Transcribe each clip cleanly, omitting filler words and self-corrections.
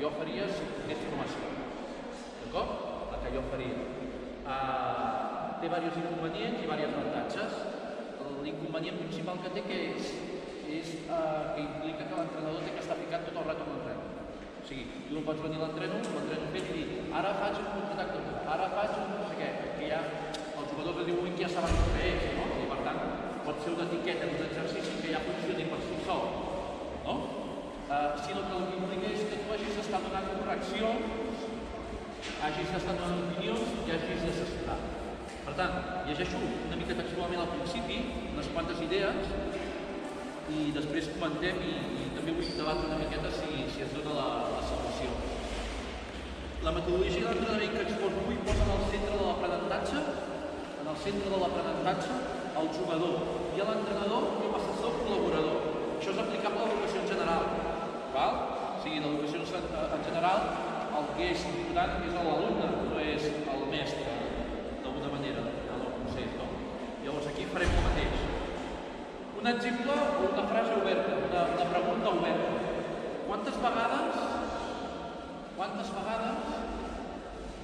jo faria si tingués formació. D'acord? La que jo faria. Té diversos inconvenients i diversos avantatges. L'inconvenient principal que té és que implica que l'entrenador té que estar ficant tot el rato en l'entreno. O sigui, tu no pots venir a l'entreno fet i dir ara faig un contracte, ara faig un no sé què, perquè ja els jugadors de 18 ja saben què és, no? I per tant, pot ser una etiqueta d'un exercici que ja funcioni per si sol, no? Sinó que el que implica és que tu hagis d'estar donant correccions, hagis d'estar donant opinions i hagis d'assessorar. Per tant, llegeixo una mica textualment al principi, unes quantes idees, i després comentem i també vull debatre una miqueta si es dona la solució. La metodologia d'entrenament que exposo avui posa en el centre de l'aprenentatge, el jugador i l'entrenador com a assessor col·laborador. Això és aplicable a l'educació en general. O sigui, l'educació en general el que és important és l'alumne, no és el mestre, d'alguna manera, en el procés. Llavors aquí farem el mateix. Un exemple o una frase oberta, una pregunta oberta. Quantes vegades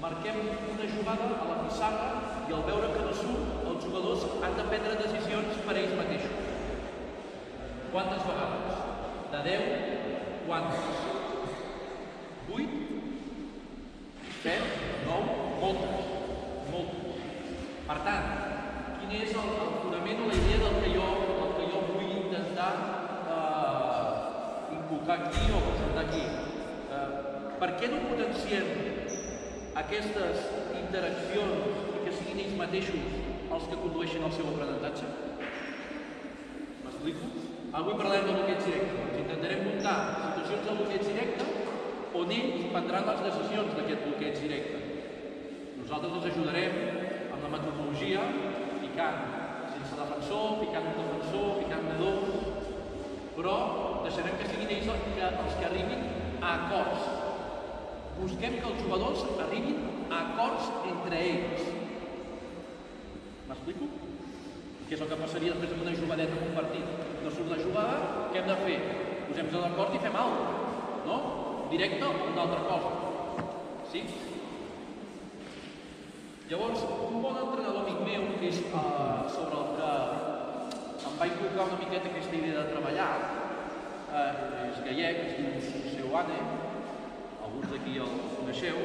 marquem una jugada a la pissarra i al veure que no surt, els jugadors han de prendre decisions per ells mateixos? Quantes vegades? De 10, quantes? 8? 7? 9? Moltes. Per tant, quin és el fonament o la idea del que jo vull intentar inculcar aquí o presentar aquí? Per què no potenciem aquestes interaccions i que siguin ells mateixos els que condueixen el seu aprenentatge? M'explico? Avui parlarem del bloqueig directe. Intentarem muntar situacions de bloqueig directe on ells prendran les decisions d'aquest bloqueig directe. Nosaltres els ajudarem amb la metodologia, ficant sense defensor, ficant un defensor, ficant de dos, però deixarem que siguin ells els que arribin a acords. Busquem que els jugadors arribin a acords entre ells. M'explico? Què és el que passaria després d'una jugadeta en un partit? No surt la jugada, què hem de fer? Posem-nos d'acord i fem alguna cosa, no? Directe o una altra cosa. Sí? Llavors, un bon entrenador amic meu, que és sobre el que em va inculcar una miqueta aquesta idea de treballar, és gallec, es diu Seuane, alguns d'aquí el coneixeu,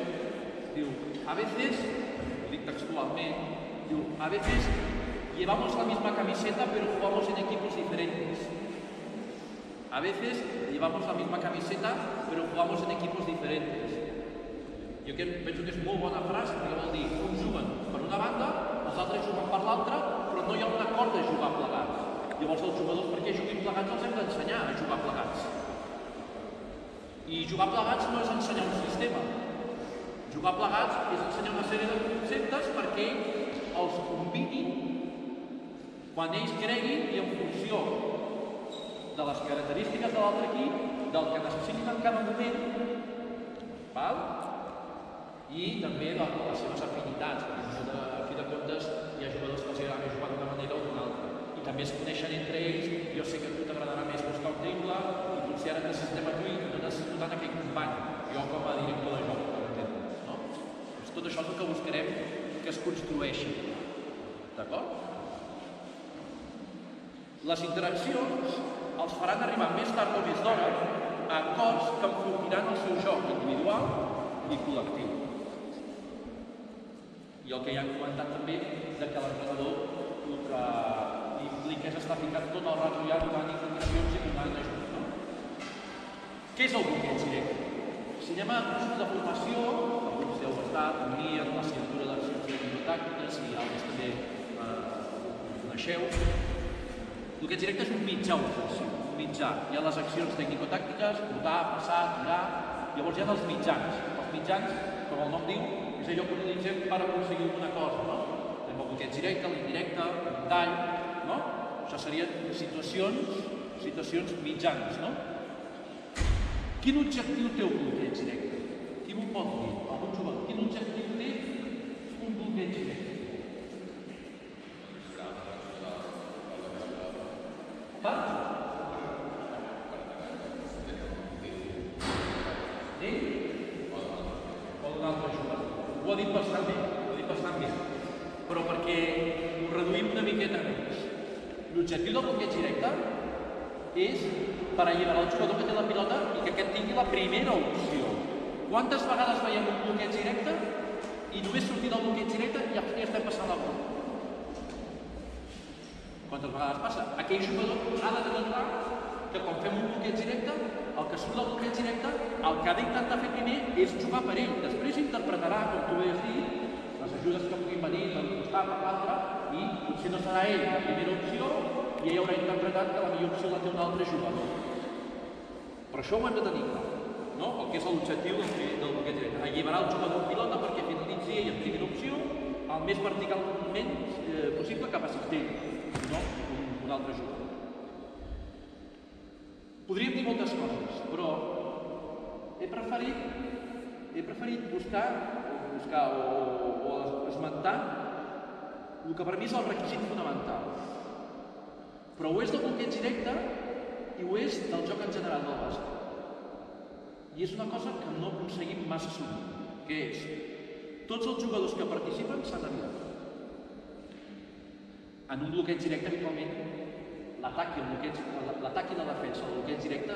diu, a veces, ho dic textualment, diu, a veces llevamos la misma camiseta pero jugamos en equipos diferentes. A veces llevamos la misma camiseta pero jugamos en equipos diferentes. Jo penso que és molt bona frase, perquè vol dir, uns juguen per una banda, els altres juguen per l'altra, però no hi ha un acord de jugar plegats. Llavors els jugadors, perquè juguin plegats, els hem d'ensenyar a jugar plegats. I jugar plegats no és ensenyar un sistema. Jugar plegats és ensenyar una sèrie de conceptes perquè els combinin quan ells creguin i en funció de les característiques de l'altre equip, del que necessitin en cada moment, i també de les seves afinitats, perquè a fi de comptes hi ha jugadors que els agrada més jugar d'una manera o d'una altra. I també es coneixen entre ells, jo sé que a tu t'agradarà més buscar un triple, i potser ara necessitem a tu i no necessito tant aquell company, jo com a director de joc, per entendre'ns, no? Doncs tot això és el que buscarem que es construeixi. D'acord? Les interaccions els faran arribar més tard o més d'hora a acords que enfortiran el seu joc individual i col·lectiu. I el que ja hem comentat també de que l'entrenador el que implica és estar ficant tot el rato ja donant indicacions i donant ajut, no? Què és el bloqueig directe? Si anem a cursos de formació, alguns deu estar també en l'assignatura d'accions tècnico-tàctiques i altres també ho coneixeu. El bloqueig directe és un mitjà ofensiu, un mitjà. Hi ha les accions tècnico-tàctiques, portar, passar, tirar, llavors hi ha els mitjans. Els mitjans, com el nom diu, és allò que utilitzem per aconseguir alguna cosa, no? Tenim el bloqueig directe, l'indirecte, un tall, no? Això serien situacions mitjanes, no? Quin objectiu té un bloqueig directe? Qui m'ho pot dir? Algun jugador. Quin objectiu té un bloqueig directe? Sí? ho ha dit bastant bé, però perquè ho reduïm una miqueta més. L'objectiu del bloqueig directe és per alliberar el jugador que té la pilota i que aquest tingui la primera opció. Quantes vegades veiem un bloqueig directe i només sortir del bloqueig directe ja estem passant la bola? Quantes vegades passa? Aquell jugador ha de tenir clar que quan fem un bloqueig directe, el que surt del bloqueig directe, el que ha d'intentar fer primer és jugar per ell. Després interpretarà, com tu has dit, les ajudes que puguin venir d'un costat per l'altre i potser no serà ell la primera opció i ell haurà interpretat que la millor opció la té un altre jugador. Però això ho hem de tenir clar, no? El que és l'objectiu del bloqueig directe. Alliberar el jugador en pilota perquè finalitzi ell en primera opció el més verticalment possible cap a cistell, no un altre jugador. Podríem dir moltes coses, però he preferit buscar o esmentar el que per mi és el requisit fonamental. Però ho és del bloqueig directe i ho és del joc en general del bàsquet. I és una cosa que no aconseguim massa sovint, que és tots els jugadors que participen s'han de mirar. En un bloqueig directe, habitualment, l'atac i la defensa del bloqueig directe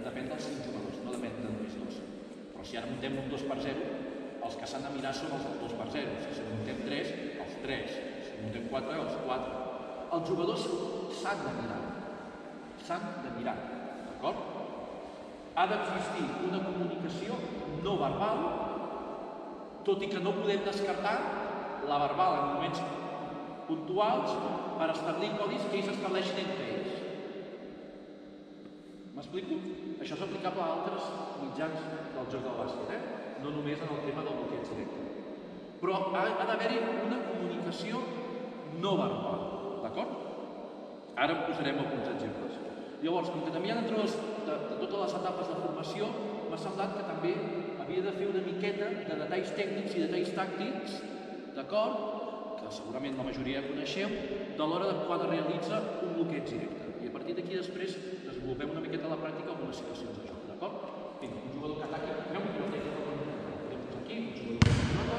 depèn dels 5 jugadors, no depèn de només 2. Però si ara muntem un 2/0, els que s'han de mirar són els del 2/0. Si muntem 3, els 3. Si muntem 4, els 4. Els jugadors s'han de mirar. S'han de mirar, d'acord? Ha d'existir una comunicació no verbal, tot i que no podem descartar la verbal en moments puntuals per establir codis que ells estableixin entre ells. M'explico? Això és aplicable a altres mitjans del joc del bàsquet, no només en el tema del bloqueig directe. Però ha d'haver-hi una comunicació no verbal, d'acord? Ara en posarem alguns exemples. Llavors, com que també hi ha entre de totes les etapes de formació, m'ha semblat que també havia de fer una miqueta de detalls tècnics i detalls tàctics, d'acord? Que segurament la majoria coneixeu, de l'hora de quan es realitza un bloqueig directe. I a partir d'aquí després desenvolupem una miqueta a la pràctica algunes situacions de joc, d'acord? Vinga, un jugador que ataqui, fem un pilota i que podem posar aquí, un jugador que pilota,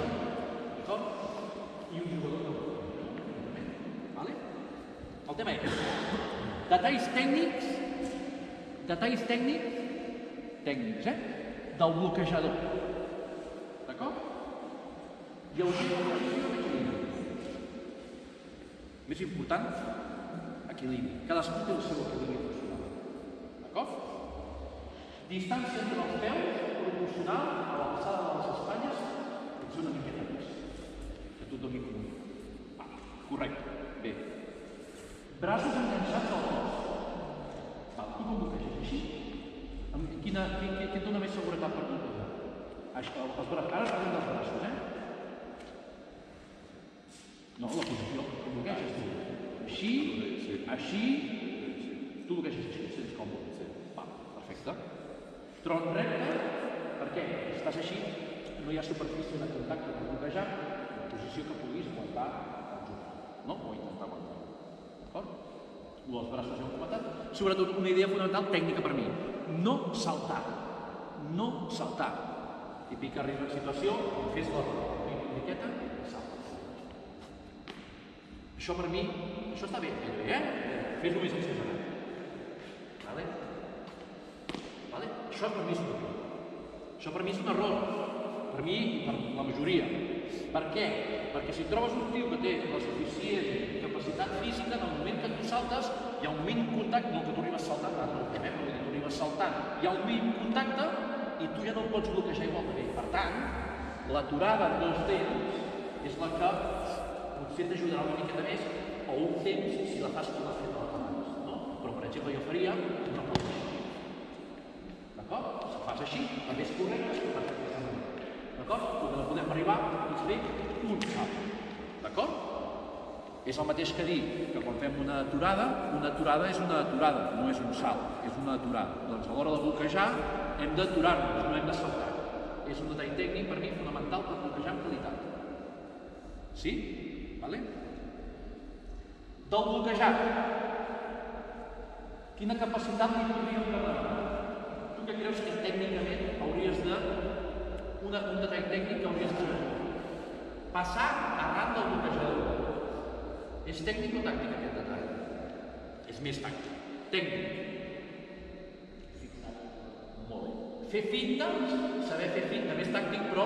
d'acord? I un jugador que vale? El tema és detalls tècnics, del bloquejador, d'acord? Lleugera posició d'equilibri. Més important, equilibri. Cadascú té el seu equilibri personal. D'acord? Distància entre els peus proporcional a l'alçada de les espatlles, potser una miqueta més. Que tu et doni comú. Correcte. Bé. Braços enganxats al cos. Tu com bloqueges? Així? Què et dona més seguretat per bloquejar? Ara parlem dels braços, No, la posició, tu bloqueges tu. Així, tu bloqueges així, et sents còmode. Va, perfecte. Tron recte, per què? Si estàs així, no hi ha superfície de contacte per bloquejar, la posició que puguis aguantar el jugador, no? O intentar aguantar. D'acord? Els braços ja ho hem comentat. Sobretot una idea fonamental tècnica per mi. No saltar. Típic que arriba en situació, fes la miqueta i salta. Això per mi, això està bé, Fes-ho més exagerat. Vale? Això per mi és un error. Això per mi és un error. Per mi i per la majoria. Per què? Perquè si trobes un tio que té la suficient capacitat física, en el moment que tu saltes, hi ha un mínim contacte, no que tu arribes saltant, ara no ho fem, però tu arribes saltant, hi ha un mínim contacte i tu ja no el pots bloquejar igual de bé. Per tant, l'aturada en 2 temps és la que potser t'ajudarà una miqueta més o un temps si la fas com l'has fet abans, no? Però, per exemple, jo faria una pausa. D'acord? Si ho fas així, també és correcte, si ho fas d'aquesta manera. D'acord? Perquè no podem arribar fins a fer un salt. D'acord? És el mateix que dir que quan fem una aturada és una aturada, no és un salt, és una aturada. Doncs a l'hora de bloquejar hem d'aturar-nos, no hem de saltar. És un detall tècnic per mi fonamental per bloquejar amb qualitat. Sí? Vale? Del bloquejat. Quina capacitat li podríem demanar? Tu què creus que tècnicament hauries de... un detall tècnic que hauries de... passar arran del bloquejador. És tècnic o tàctic aquest detall? És més tàctic. Tècnic. Molt bé. Fer fintes, saber fer finta, més tàctic, però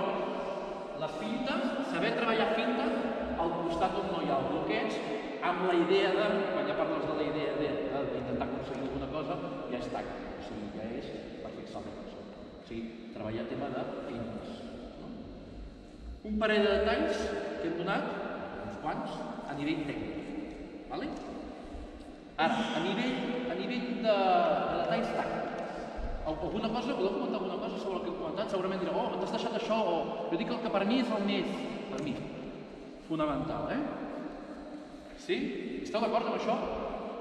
les fintes, saber treballar fintes al costat on no hi ha el bloqueig, amb la idea de, quan ja parles de la idea d'intentar aconseguir alguna cosa, ja és tàctic, o sigui, ja és per fixar la cosa. O sigui, treballar tema de fintes. Un parell de detalls que hem donat, uns quants, a nivell tècnic. Vale? Ara, a nivell de detalls tàctics. Alguna cosa, voleu comentar alguna cosa sobre el que hem comentat? Segurament direu, oh, t'has deixat això, o jo dic el que per mi és el més, per mi, fonamental, Sí? Esteu d'acord amb això?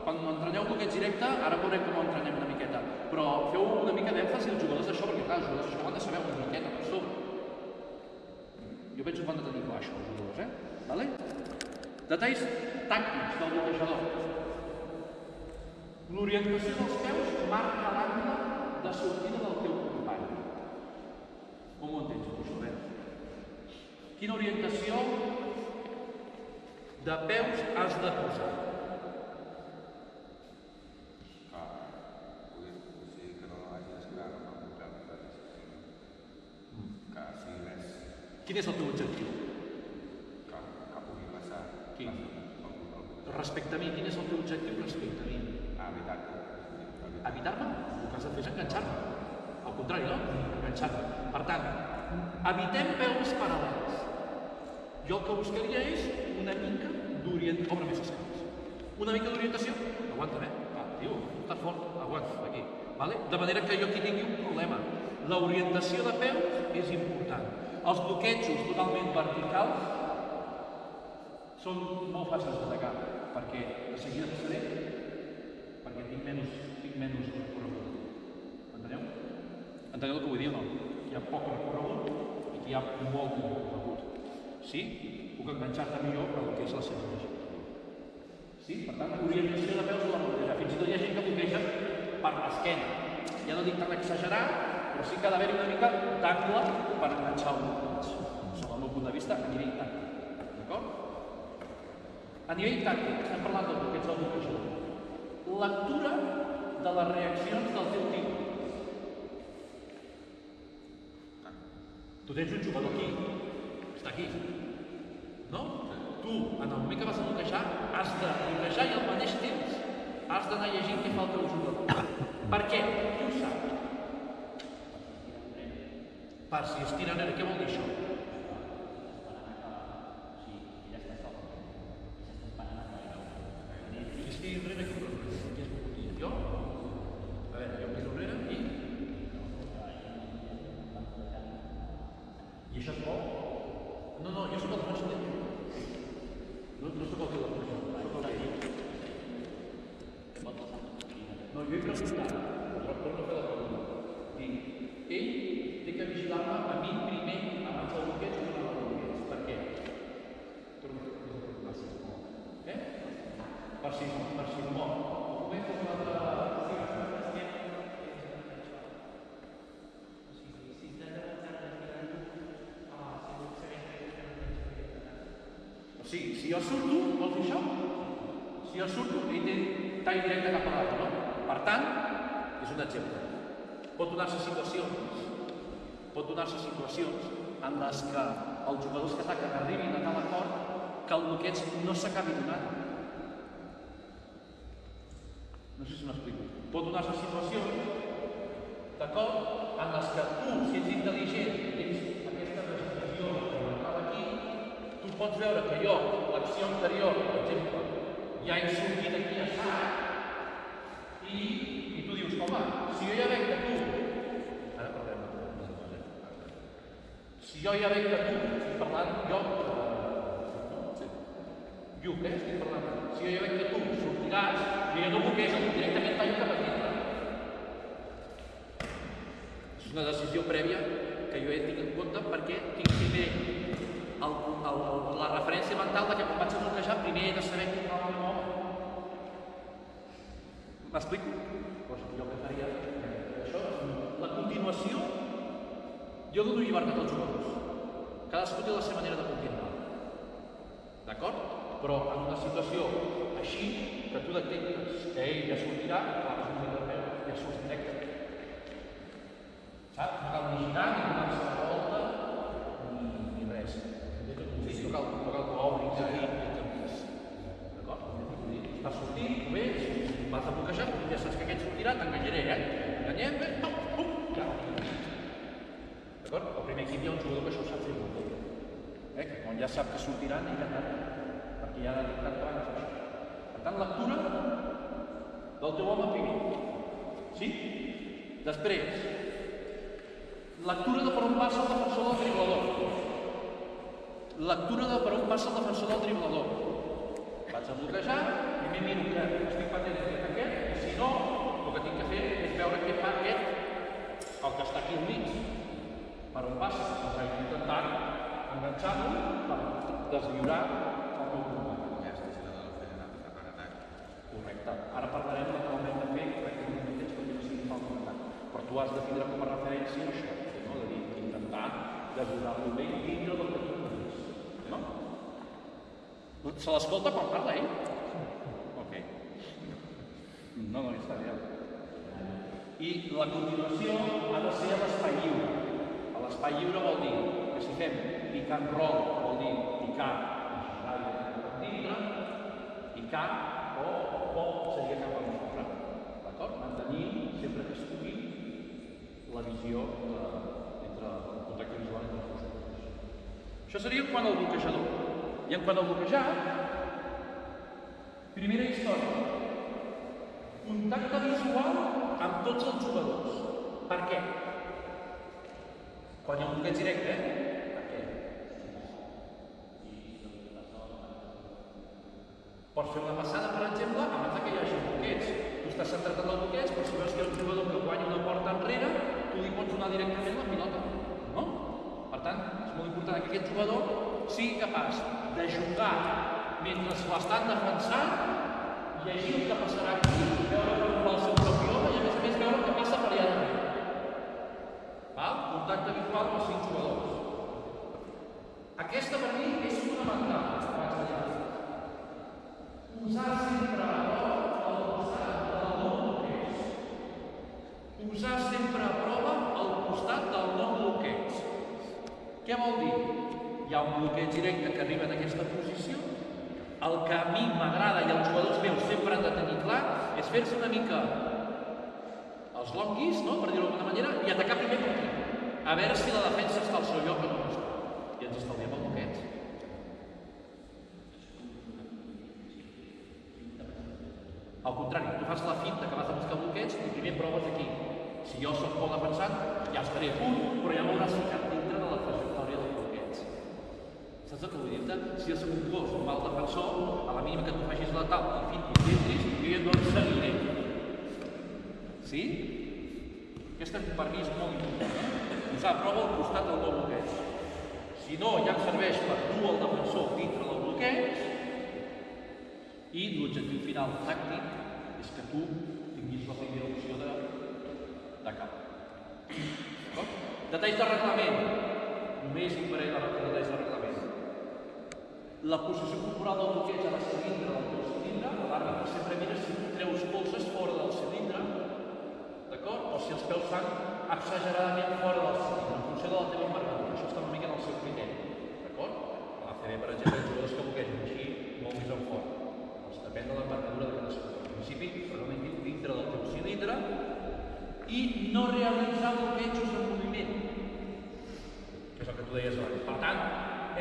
Quan entrenyeu bloqueig directe, ara veurem com ho entrenem una miqueta, però feu una mica d'èmfasi als jugadors d'això, perquè clar, els jugadors d'això ho han de saber una miqueta per sobre. Jo penso que ho han de tenir clar, això, els jugadors, Vale? Detalls tàctics del bloquejador. L'orientació dels peus marca l'angle de sortida del teu company. Com ho entens, això? Quina orientació de peus has de posar? Quin és el teu objectiu? Que pugui passar. Quin? Respecte a mi, quin és el teu objectiu respecte a mi? Evitar-me. Evitar-me? El que has de fer és enganxar-me. Al contrari, no? Enganxar-me. Per tant, evitem peus paral·lels. Jo el que buscaria és una mica d'orientació. Obre més les cames. Una mica d'orientació. Aguanta, tio, està fort. Aguanta, aquí. Vale? De manera que jo aquí tingui un problema. L'orientació de peus és important. Els bloquejos totalment verticals són molt fàcils d'atacar, perquè de seguida passaré, perquè tinc menys recorregut. Enteneu? Enteneu el que vull dir o no? Hi ha poc recorregut i aquí hi ha molt recorregut. Sí? Puc enganxar-te millor per el que és la seva orientació. Sí? Per tant, orientació de peus a la bloqueja. Fins i tot hi ha gent que bloqueja per l'esquena. Ja no dic tan exagerat, però sí que ha d'haver-hi una mica d'angle per enganxar un bloqueig. Segons el meu punt de vista, a nivell tàctic. D'acord? A nivell tàctic, estem parlant del bloqueig del bloquejador. Lectura de les reaccions del teu tio. Tu tens un jugador aquí, està aquí. No? Tu, en el moment que vas a bloquejar, has de bloquejar i al mateix temps has d'anar llegint què fa el teu jugador. Per què? Qui ho sap? Per si es tira enrere, què vol dir això? Si es tira enrere, què vol dir? Jo? A veure, jo em tiro enrere i... I això és bo? No, jo soc el defensor d'ell. No soc el teu defensor, soc el d'ell. No, jo he preguntat, però no fer la pregunta. Dic, ell té que vigilar-me a mi primer abans del bloqueig o no del bloqueig. Per què? Per si no mor. Ho veig com una altra... O sigui, si jo surto, vols dir això? Si jo surto, ell té tall directe cap a l'altre, no? Per tant, és un exemple. Pot donar-se situacions en les que els jugadors que ataquen arribin a tal acord que el bloqueig no s'acabi donant. No sé si m'explico. Pot donar-se situacions, d'acord, en les que tu, si ets intel·ligent, tens aquesta decisió de marcar aquí, tu pots veure que jo, l'acció anterior, per exemple, ja he sortit aquí a sac, i tu dius, home, si jo ja veig que tu... Ara parlem de cosa. Si jo ja veig que tu, estic parlant, jo... Lluc, estic parlant. Si jo ja veig que tu sortiràs, jo ja no bloquejo, directament tallo cap a dintre. És una decisió prèvia que jo he de tenir en compte perquè tinc primer la referència mental de que quan vaig a bloquejar primer he de saber quin va el meu home. M'explico? Doncs jo el que faria això, la continuació, jo dono llibertat als jugadors. Cadascú té la seva manera de continuar. d'acord? Però en una situació així, que tu detectes que ell ja sortirà, clar, és un mica de peu, ja surts directe. Saps? No cal ni girar, ni donar-se la volta, ni res. No cal que obris aquí i et canvis. D'acord? Estàs sortint, ho veus, vas a bloquejar, ja saps que aquest sortirà, t'enganyaré, Enganyem, pum, ja va. D'acord? Al primer equip hi ha un jugador que això ho sap fer molt bé. Que quan ja sap que sortiran, ell ja tant, perquè ja ha detectat que van a fer això. Per tant, lectura del teu home primer. Sí? Després, lectura de per on passa el defensor del driblador. Lectura de per on passa el defensor del driblador. Vaig a bloquejar, primer miro que estic pendent d'aquest, i si no, el que tinc que fer és veure què fa aquest, el que està aquí al mig. Per on passa? Doncs vaig intentar enganxar-lo per deslliurar el meu company. Ja està girant la feina per atac. Correcte. Ara parlarem de com hem de fer perquè no m'entens perquè no sigui falta d'atac. Però tu has de tindre com a referència això, no? De dir, intentar deslliurar-lo bé dintre del que tu coneix. No? Se l'escolta quan parla, Ok. No, ja està bé. I la continuació ha de ser a l'espai lliure. A l'espai lliure vol dir que si fem pick and roll, vol dir picar per dintre, picar o seria cap a l'enfora. D'acord? Mantenir sempre que es pugui la visió entre el contacte visual entre els dos jugadors. Això seria quant al bloquejador. I en quant al bloquejat, primera història. Contacte visual amb tots els jugadors. Per què? Quan hi ha un bloqueig directe, Per què? Pots fer una passada, per exemple, abans que hi hagi bloqueig. Tu estàs centrat en el bloqueig, però si veus que hi ha un jugador que guanya una porta enrere, tu li pots donar directament la pilota. No? Per tant, és molt important que aquest jugador sigui capaç de jugar mentre l'estan defensant, llegir el que passarà aquí, veure com va el seu propi home i a més veure el que passa per allà darrere. Contacte visual amb els 5 jugadors. Aquesta per mi és fonamental. Posar sempre a prova el costat del no bloqueig. Posar sempre a prova el costat del no bloqueig. Què vol dir? Hi ha un bloqueig directe que arriba en aquesta posició. El que a mi m'agrada i els jugadors meus sempre han de tenir clar és fer-se una mica els longuis, no? Per dir-ho d'alguna manera, i atacar primer per aquí. A veure si la defensa està al seu lloc o no està. I ens estalviem el bloqueig. Al contrari, tu fas la finta que vas a buscar bloqueig i primer proves aquí. Si jo soc molt defensat, ja estaré a punt, però ja m'hauràs ficat dintre de la trajectòria del bloqueig. Saps el que vull dir-te? Si jo soc un gos, un mal defensor, a la mínima que tu facis la tal i fintis i entris, jo ja no et seguiré. Sí? Aquesta per mi és molt important. Posar a prova al costat del bloqueig. Si no, ja em serveix per dur el defensor dintre del bloqueig i l'objectiu final tàctic és que tu tinguis la primera opció de cap. Detalls de reglament. Només un parell de detalls de reglament. La posició corporal del bloqueig ha de ser dintre del teu cilindre. L'àrbitre sempre mira si tu treus colzes fora del cilindre, d'acord? O si els peus fan exageradament fora del cilindre, en funció de la teva envergadura. Això està una mica en el seu criteri, d'acord? A l'ACB, per exemple, els jugadors que bloquegen així molt més en fora. Doncs depèn de l'envergadura de cadascú. En principi, realment diu dintre del teu cilindre i no realitzar bloquejos en moviment, que és el que tu deies abans. Per tant,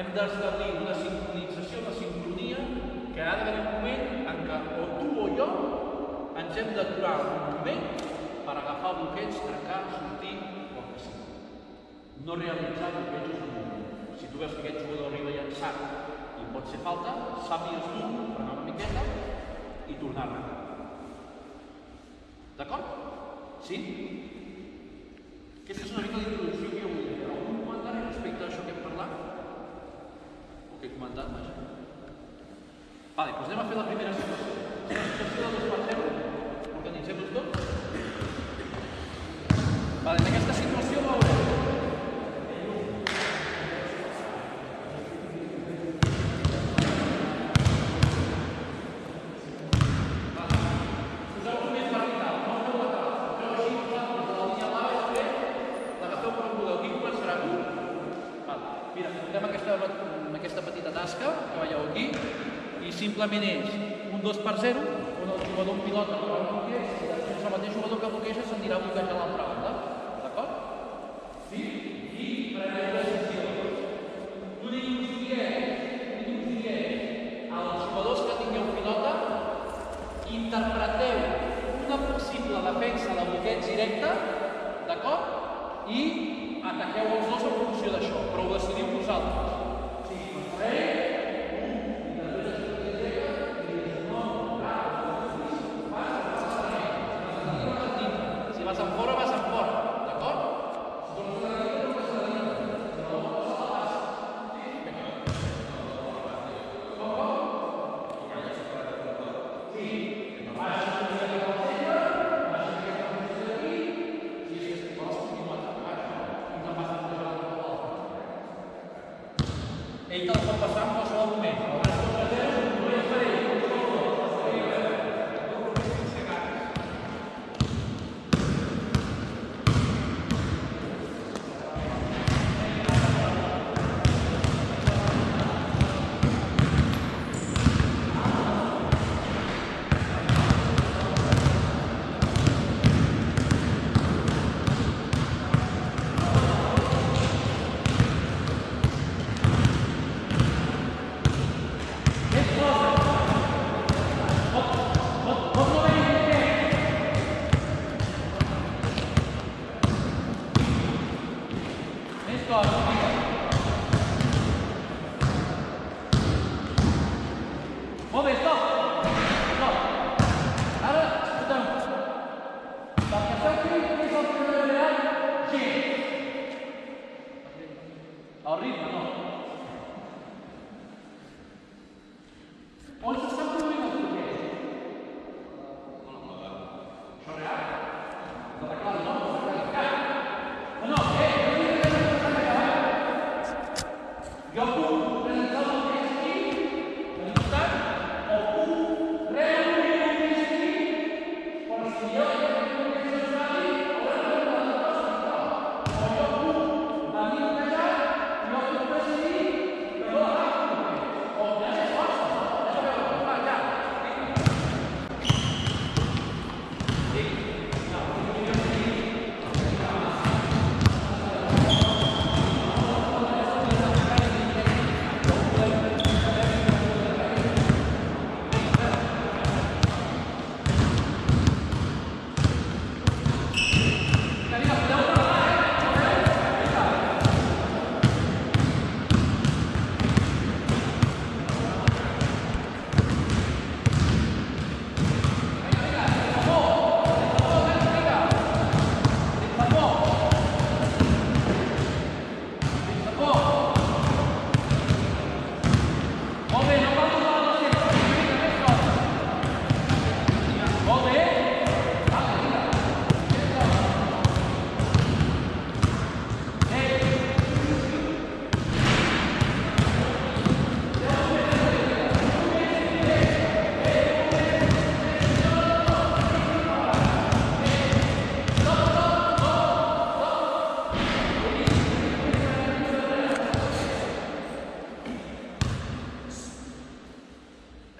hem d'establir una sincronització, una sincronia, que ha d'haver un moment en què o tu o jo ens hem d'aturar un moment per agafar el bloqueig, trencar, sortir o el que sigui. No realitzar bloquejos en moviment. Si tu veus que aquest jugador arriba llançat i pot ser falta, sàpigues tu frenar una miqueta i tornar a arrencar. D'acord? Sí? Aquesta és una mica l'introducció que jo vull fer. Algun comentari respecte a això que hem parlat? O que he comentat, vaja. Vale, doncs anem a fer la primera situació. La situació del 2x0. Organitzem-nos tots. Vale, en aquesta situació veurem. aquesta petita tasca que veieu aquí i simplement és un 2 per 0 on el jugador en pilota no el bloqueja i després el mateix jugador que bloqueja s'anirà a bloquejar a l'altra banda. D'acord? Sí? I farem les decisions. L'únic que us diré als jugadors que tingueu pilota, interpreteu una possible defensa de bloqueig directe, d'acord? I ataqueu els dos en funció d'això, però ho decidiu vosaltres. Si vas en fora, vas en fora, d'acord? Ell te'l pot passar en qualsevol moment. Molt bé, stop! Stop! Ara, escolteu. Pel que feu aquí, és el primer real, gens. El ritme, no. On s'estan produint els bloqueig? Això real? Està clar, no? No, jo puc realitzar el bloqueig aquí, al costat, o puc realitzar el bloqueig aquí, però si jo he de fer un bloqueig estadi, haurà de fer una cosa, o jo puc venir a bloquejar, jo puc decidir que jo agafi el bloqueig, o ja és força, no? Ja veure, va, ja.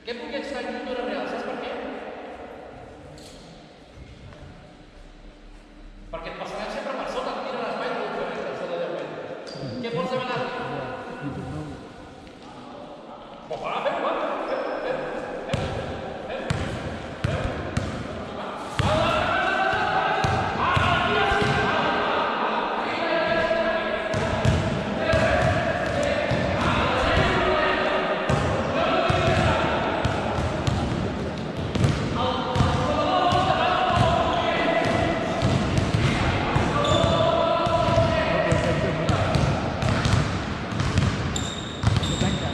Aquest bloqueig està en cultura real, saps per què? Perquè et passaran sempre per sota, et tira l'espai i et fer per sota de 10 metres. Què pots demanar? Pues va, fem, va. Tanca.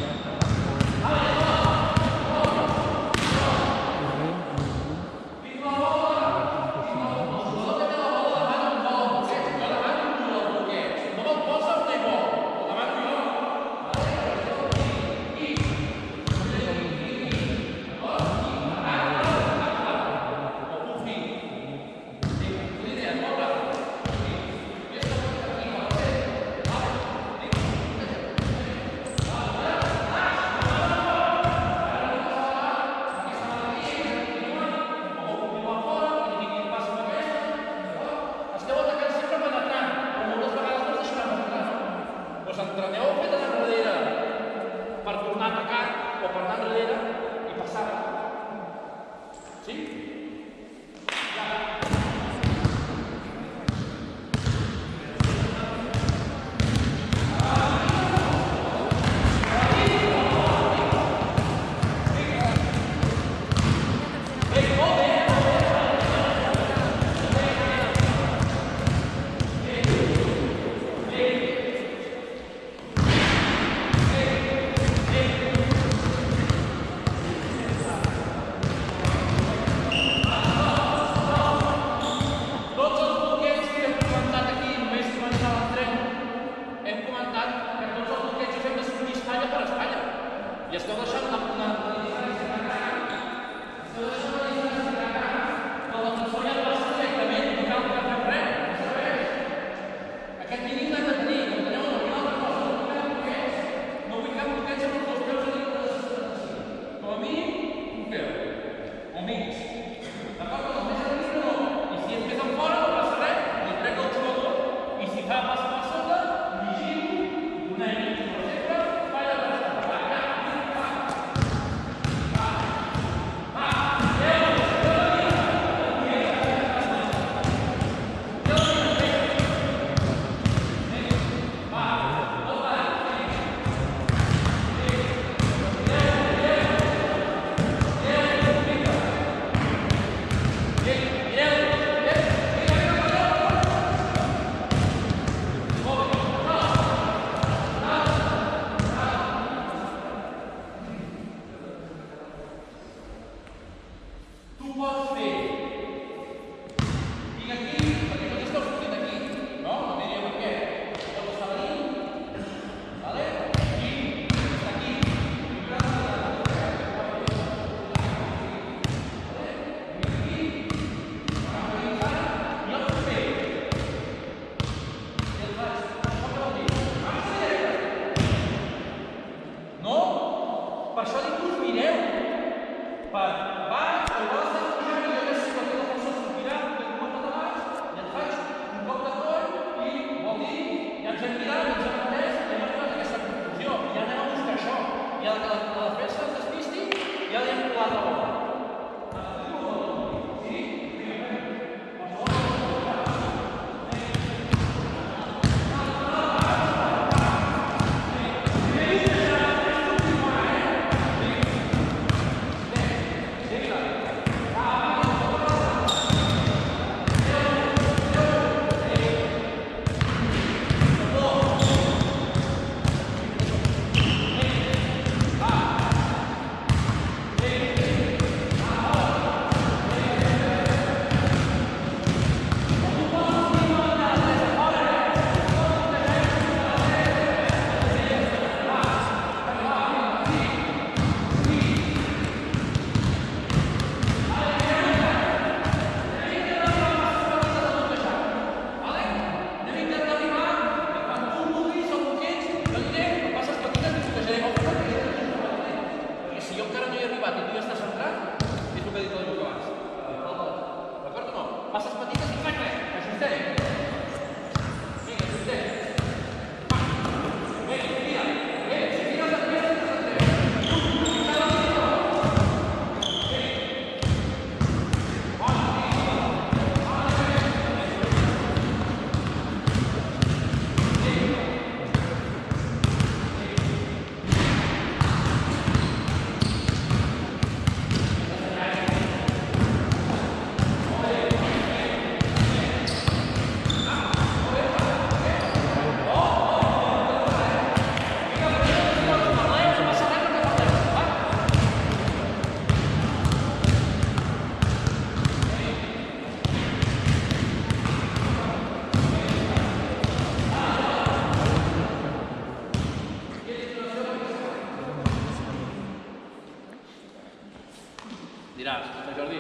Allà, està Jordi.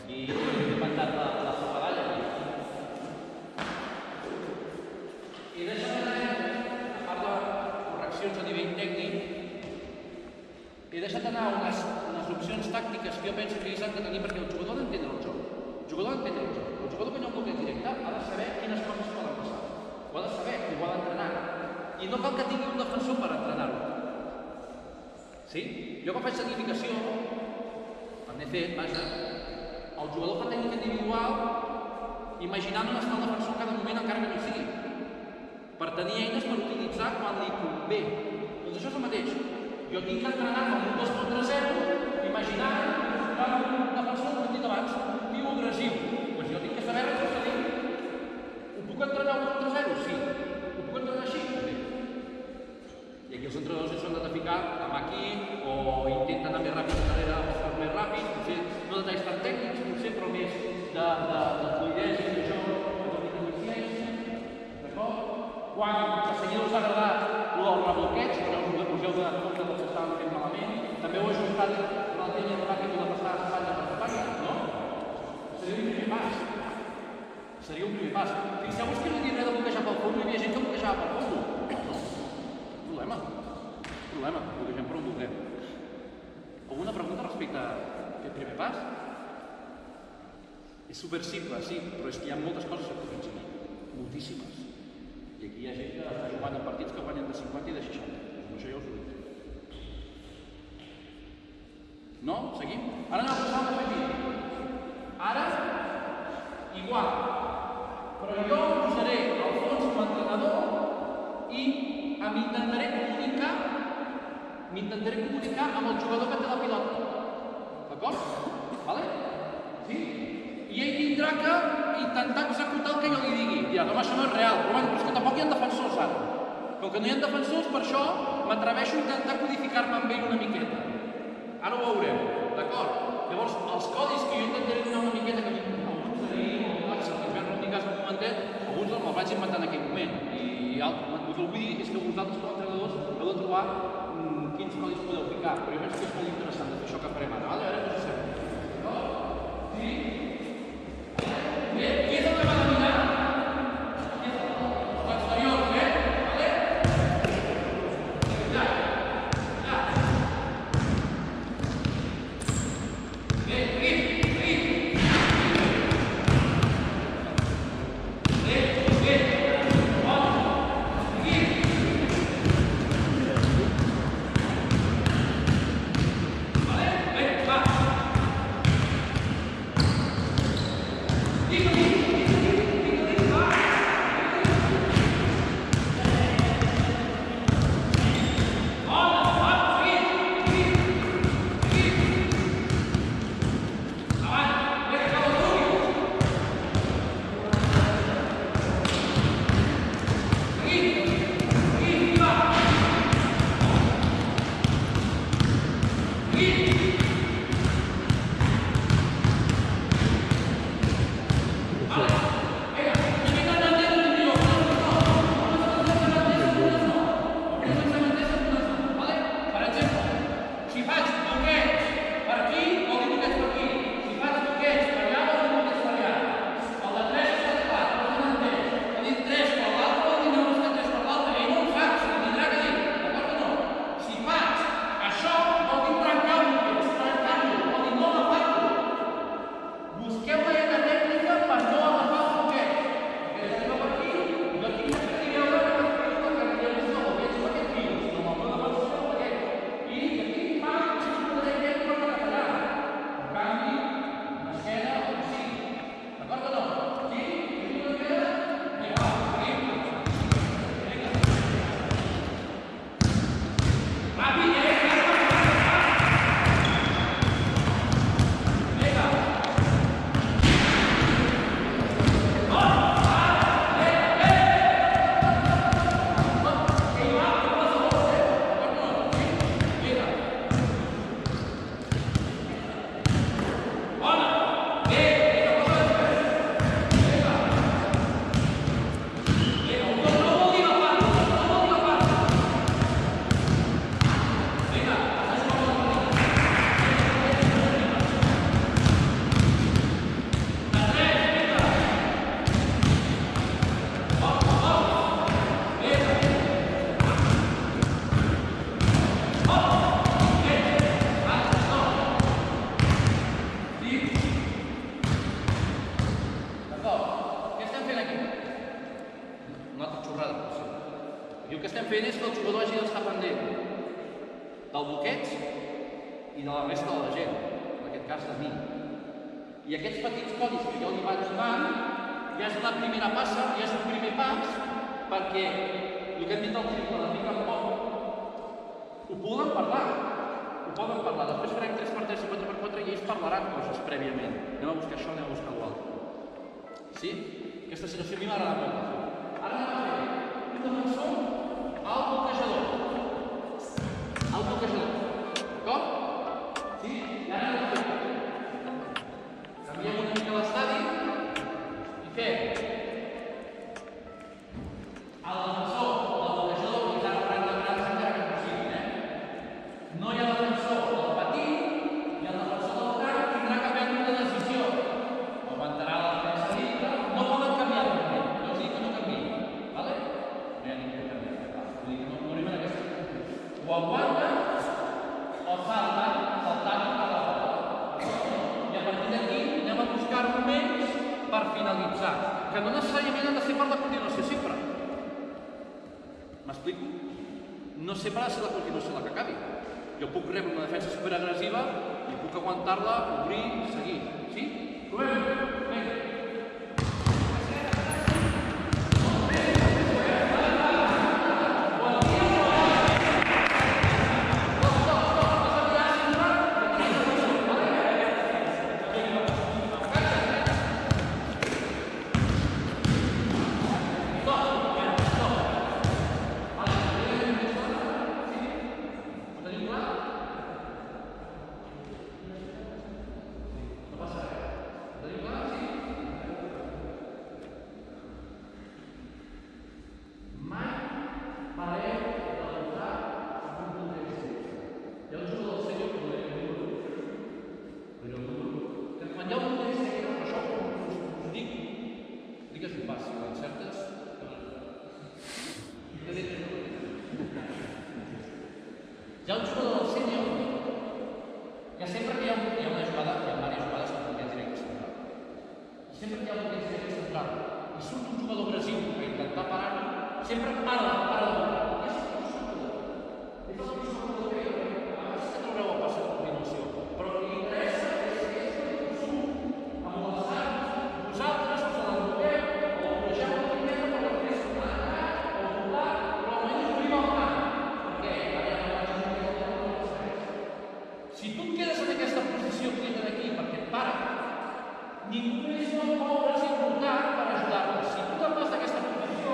Aquí he penjat la medalla. I deixa'm anar, a part de correccions a nivell tècnic, he deixat anar unes opcions tàctiques que jo penso que ells han de tenir perquè el jugador ha d'entendre el joc. El jugador ha d'entendre el joc. El jugador que no ha bloqueig directe ha de saber quines coses poden passar. Ho ha de saber, ho ha d'entrenar. I no cal que tingui un defensor per entrenar-ho. Sí? Jo quan faig certificació, en EC, vaja, el jugador fa tècnica individual imaginant on està el defensor en cada moment encara que no hi sigui. Per tenir eines per utilitzar quan li convé. Doncs això és el mateix. Jo tinc que entrenar amb un 2 contra 0, imaginant que un defensor, com hem dit abans, un tio agressiu. Doncs jo tinc que saber retrocedir. Ho puc entrenar un contra 0? Sí. Ho puc entrenar així? També. I aquí els entrenadors s'han de ficar amb aquí, o intenten anar més ràpid darrere els caps més ràpids, potser no detalls tan tècnics, potser, però més de fluidesa i d'això, d'eficiència, d'acord? Quan de seguida us ha agradat el rebloqueig, però us heu donat compte del que estàvem fent malament, també heu ajustat la tècnica de ràpid de passar espatlla per espatlla, no? Seria un primer pas. Seria un primer pas. Fixeu-vos que no he dit res de bloquejar pel fons, hi havia gent que bloquejava pel fons. No. Problema. Bloquegem per on vulguem. Alguna pregunta respecte a aquest primer pas? És supersimple, sí, però és que hi ha moltes coses a corregir. Moltíssimes. I aquí hi ha gent que està jugant en partits que guanyen de 50 i de 60. Doncs això ja us ho dic. No? Seguim? Ara anem a posar un afegit. Ara, igual. Però jo posaré al fons com a entrenador i m'intentaré comunicar amb el jugador que té la pilota. D'acord? Vale? Sí? I ell tindrà que intentar executar el que jo li digui. Dirà, home, això no és real. Però bueno, és que tampoc hi ha defensors ara. Com que no hi ha defensors, per això m'atreveixo a intentar codificar-me amb ell una miqueta. Ara ho veureu, d'acord? Llavors, els codis que jo intentaré donar una miqueta, que alguns tenim, el Sergi Rodríguez en comentet, alguns me'ls vaig inventar en aquell moment. I el que vull dir és que vosaltres com a entrenadors heu de trobar quins codis podeu ficar. Però jo penso que és molt interessant de fer això que farem ara. A veure què us sembla. D'acord? Sí? Bé, qui és el que m'ha de mirar? Qui és l'exterior, Vale? Ja. Bé, seguim. una altra xorrada per ser. Aquí el que estem fent és que el jugador hagi d'estar pendent del bloqueig i de la resta de la gent, en aquest cas de mi. I aquests petits codis que jo li vaig donant ja és la primera passa, ja és un primer pas, perquè el que hem dit al triple de pick and pop ho poden parlar. Després farem 3x3 i 4x4 i ells parlaran coses prèviament. Anem a buscar això, anem a buscar l'altre. Sí? Aquesta situació a mi m'agrada molt. Ara anem a fer un defensor al bloquejador. D'acord? Sí? I ara anem a fer. Canviem una mica l'estadi i fem al defensor, al bloquejador, i ara farem la gran encara que possible. No hi ha defensor del petit i el defensor del gran tindrà que prendre una decisió. Aguantarà la defensa dintre, no poden canviar el moment. Jo els dic que no canviïn. Vale? No hi ha ningú que canviï. Vull dir que no morim en aquesta situació. O aguanten o saltant a la bola. I a partir d'aquí anem a buscar moments per finalitzar, que no necessàriament han de ser per la continuació sempre. M'explico? No sempre ha de ser la continuació la que acabi. Jo puc rebre una defensa superagressiva i puc aguantar-la, obrir, seguir. Sí? Provem! Vinga! Hi ha un jugador del sènior que sempre que hi ha una jugada, hi ha diverses jugades amb bloqueig directe central. I sempre que hi ha un bloqueig directe central i surt un jugador agressiu a intentar parar-lo, sempre para de bloquejar. I és el jugador que a vegades que trobareu el pas de continuació, però el que li interessa és que surt amb les armes, vosaltres us la bloqueu o la bloquegeu una miqueta per la pressa o volar, però almenys obrim el camp. Si tu et quedes en aquesta posició quieta d'aquí perquè et para, ningú més no et moure's i portar per ajudar-te. Si tu te'n vas d'aquesta posició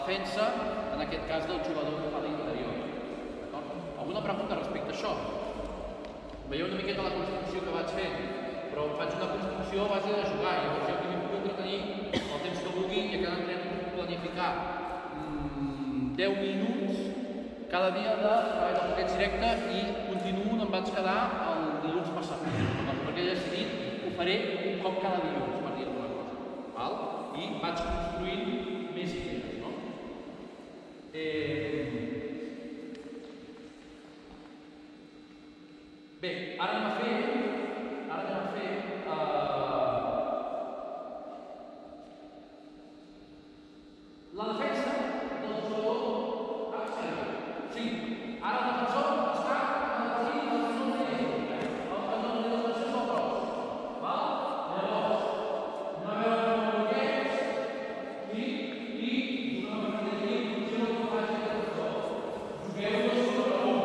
defensa, en aquest cas del jugador que fa l'interior. Alguna pregunta respecte a això? Veieu una miqueta la construcció que vaig fent, però faig una construcció a base de jugar, llavors jo aquí m'hi puc entretenir el temps que vulgui i a cada entrenament puc planificar 10 minuts cada dia de treball de bloqueig directe i continuo on em vaig quedar el dilluns passat. Perquè he decidit que ho faré un cop cada dilluns, per dir alguna cosa. I vaig construint més idees, no? Bé, ara anem a fer la defensa del jugador exterior. Sí, ara el defensor està en el partit del defensor de llei. El defensor del pros. Llavors, una vegada que el bloqueig i una vegada que el funció del que faci el defensor. Jugueu dos contra un.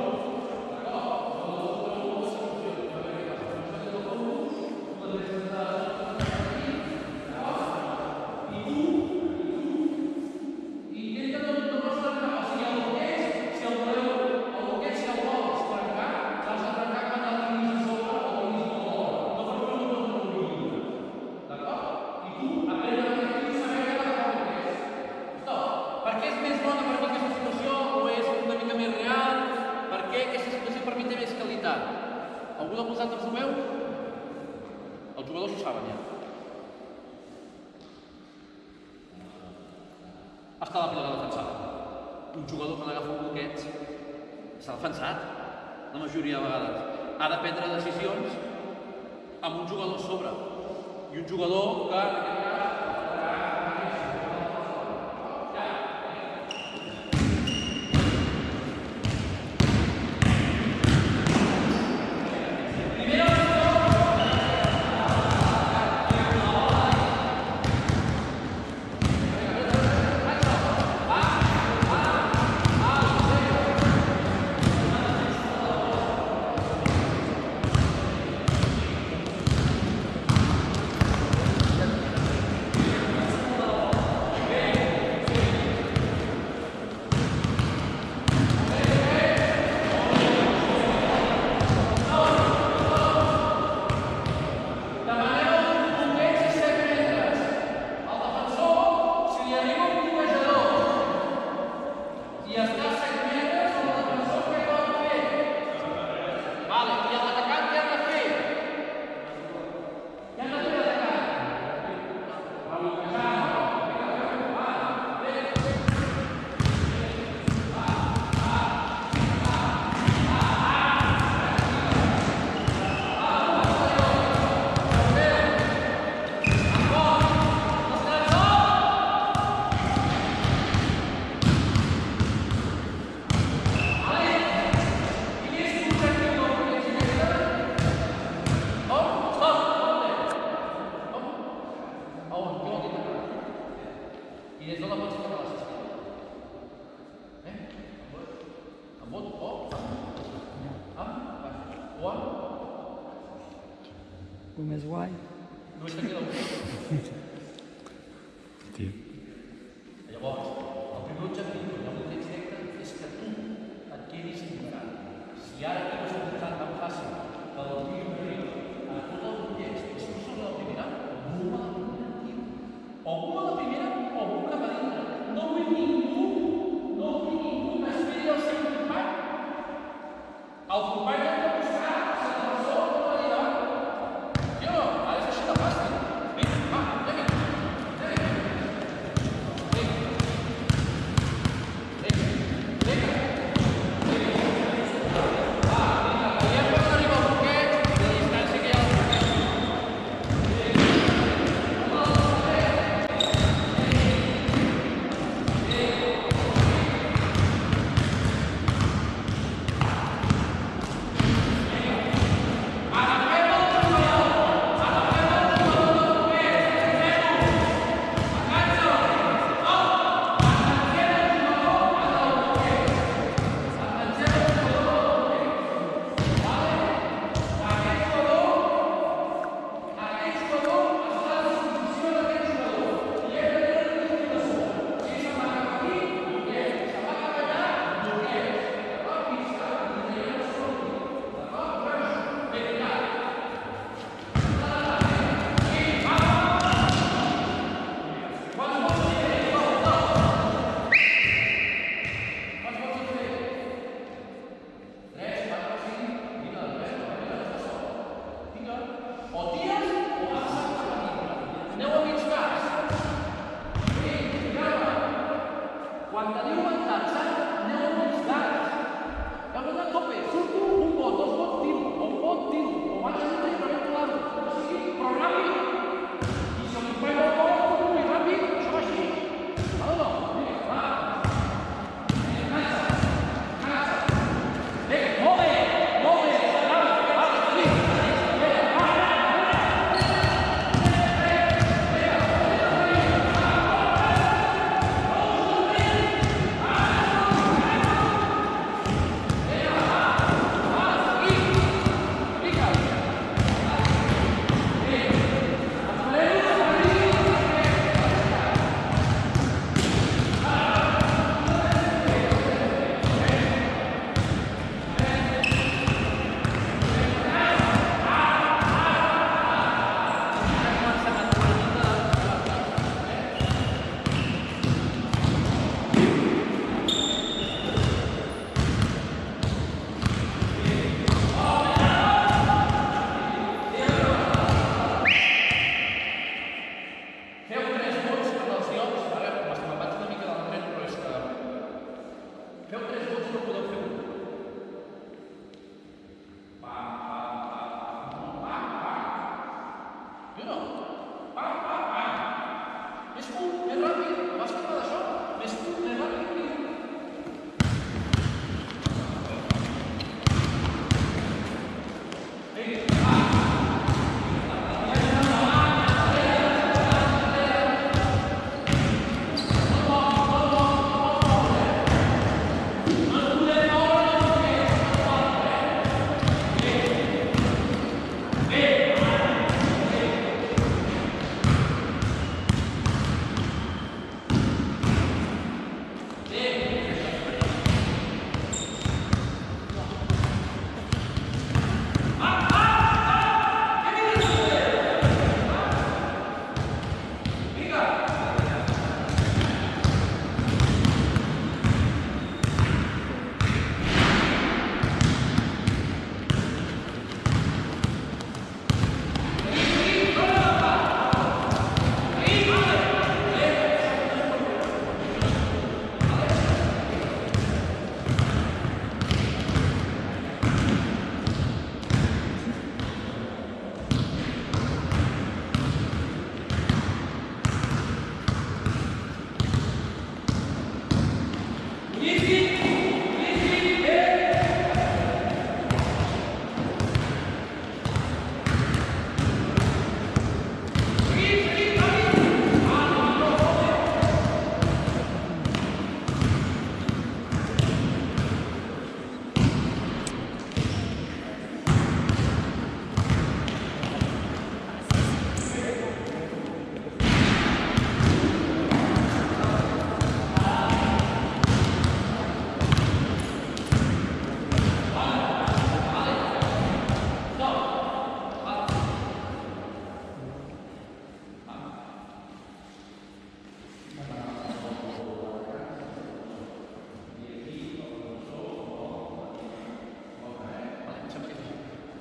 D'acord? Dos contra un, la solució. Una vegada que la solució del concurs, una defensa algú de vosaltres ho veu? Els jugadors ho saben ja. Està la pilota defensada. Un jugador quan agafa un bloqueig s'ha defensat, la majoria de vegades. Ha de prendre decisions amb un jugador a sobre. I un jugador que en aquest cas el més guai. No és que queda un sí. Llavors, el primer objectiu del bloqueig directe és que tu et quedis ignorant. Si ara aquí no s'ha posat tan fàcil que el tio primer a tot el bloqueig i surt sobre la primera, o bum a la primera, tio. O bum a la primera o bum cap a dintre. No vull ningú que esperi el seu company. El company ha de buscar la persona que va allà davant. Tio, ara és així de fàcil. Vinga, va, que no podeu fer un. Jo no. Més curt, més ràpid. Vas parlar d'això? Més curt, més ràpid.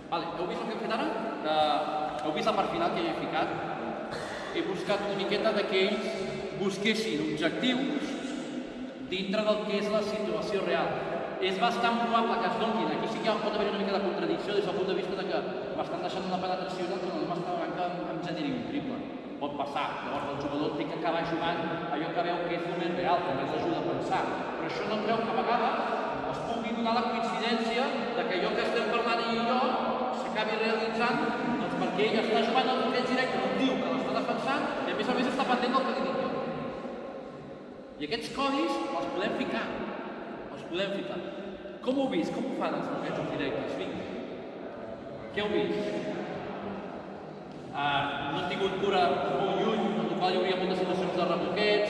Vale, heu vist el que hem fet ara? Heu vist la part final que hi he ficat? He buscat una miqueta que ells busquessin objectius dintre del que és la situació real. És bastant probable que es donin, aquí sí que pot haver una mica de contradicció des del punt de vista de que m'estan deixant una penetració i l'altre no m'està donant que em generi un triple. Pot passar, llavors el jugador té que acabar jugant allò que veu que és el més real, també ens ajuda a pensar. Però això no treu que a vegades es pugui donar la coincidència de que allò que estem parlant ell i jo s'acabi realitzant doncs perquè ell està jugant al bloqueig directe d'un tio que l'està defensant i a més està pendent del que li dic jo. I aquests codis els podem ficar. Com ho heu vist? Com ho fan els bloquejos directes? Vinga. Què heu vist? No han tingut cura molt lluny, en el qual hi hauria moltes situacions de rebloqueig,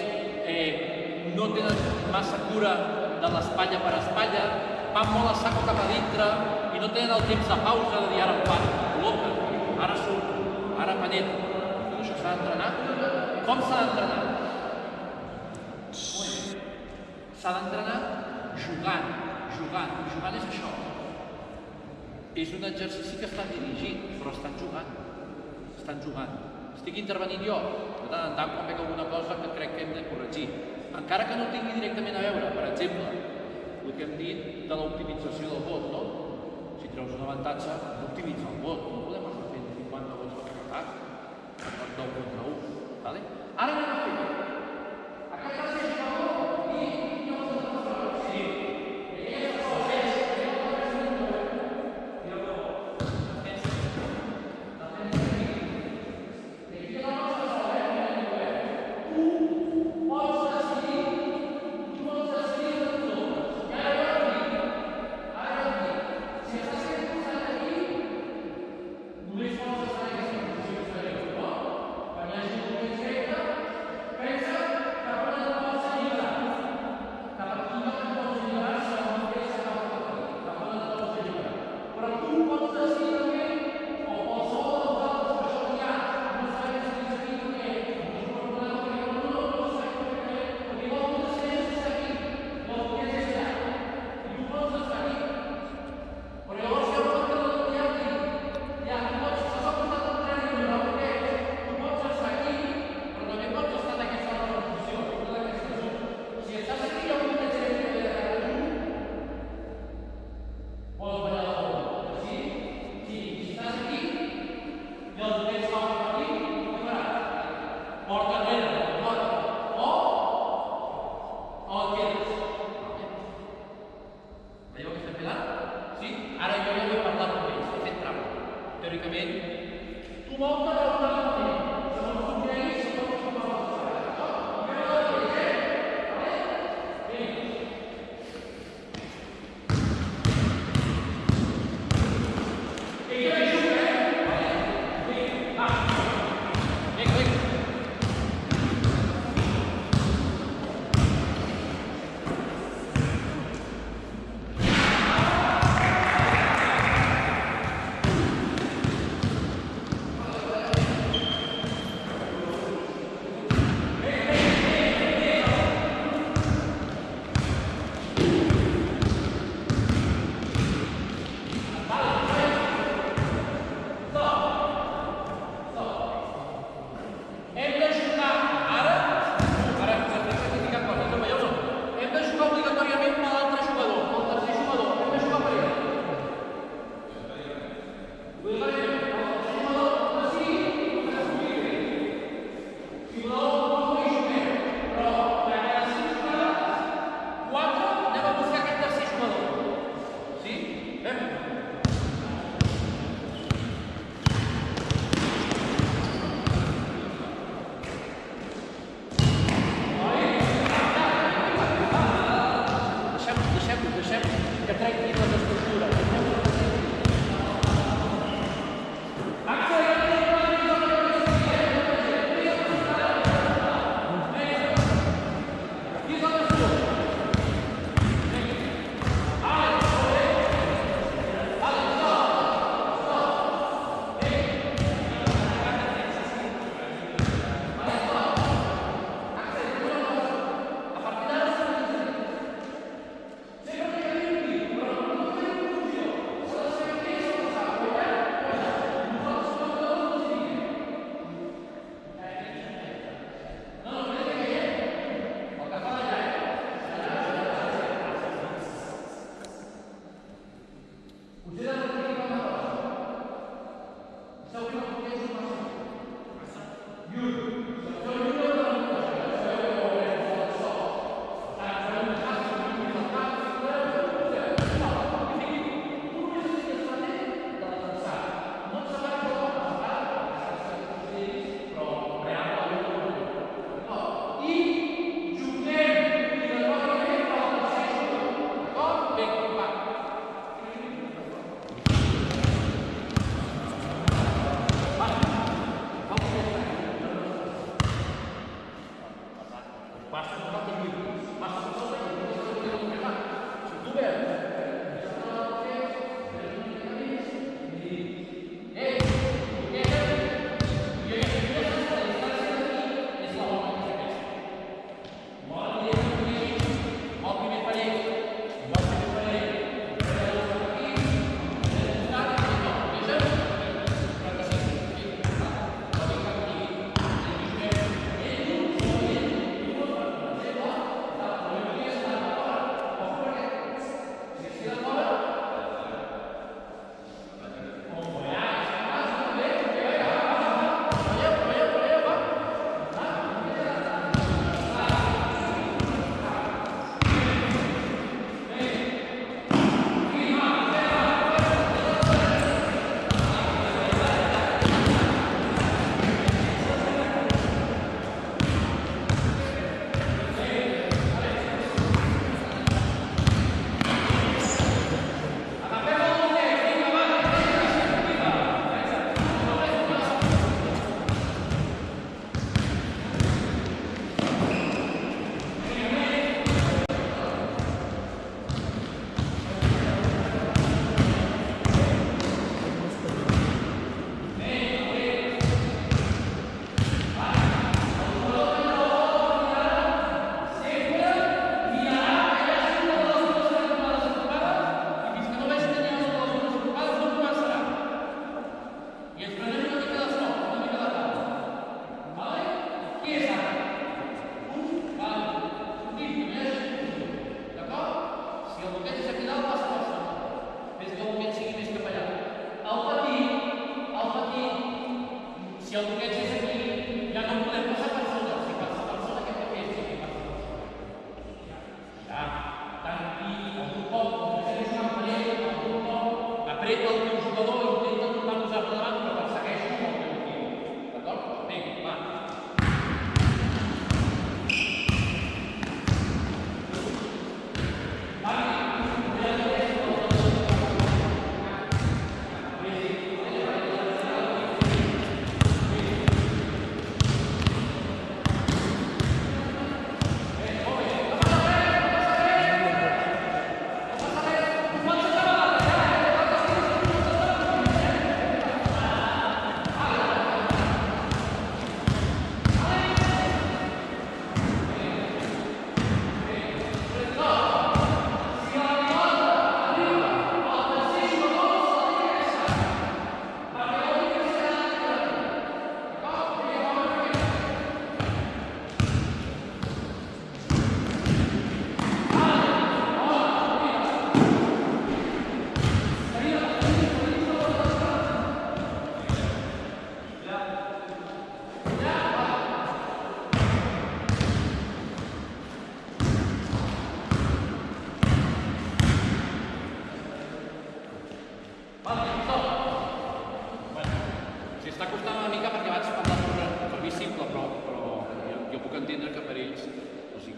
no tenen massa cura de l'espatlla per espatlla, van molt a saco cap a dintre i no tenen el temps de pausa de dir ara em paro, col·loca, ara surto, ara peneto. Tot això s'ha d'entrenar. Com s'ha d'entrenar? S'ha d'entrenar jugant. Jugant és això. És un exercici que estan dirigint, però estan jugant. Estic intervenint jo, de tant en tant quan veig alguna cosa que crec que hem de corregir. Encara que no tingui directament a veure, per exemple, el que hem dit de l'optimització del vot, no? Si treus un avantatge, optimitza el vot. No podem estar fent 50 vots per atac, per 10 contra 1. Vale? Ara anem a fer. Aquest va ser jugador i no els defensors. Sí. Pensa O et quedes? Veieu que estem pelant? Sí? Ara jo ja no he parlat amb ells, he fet trampa. Teòricament, tu volta raonablement. Segons com creguis, segons com va passar.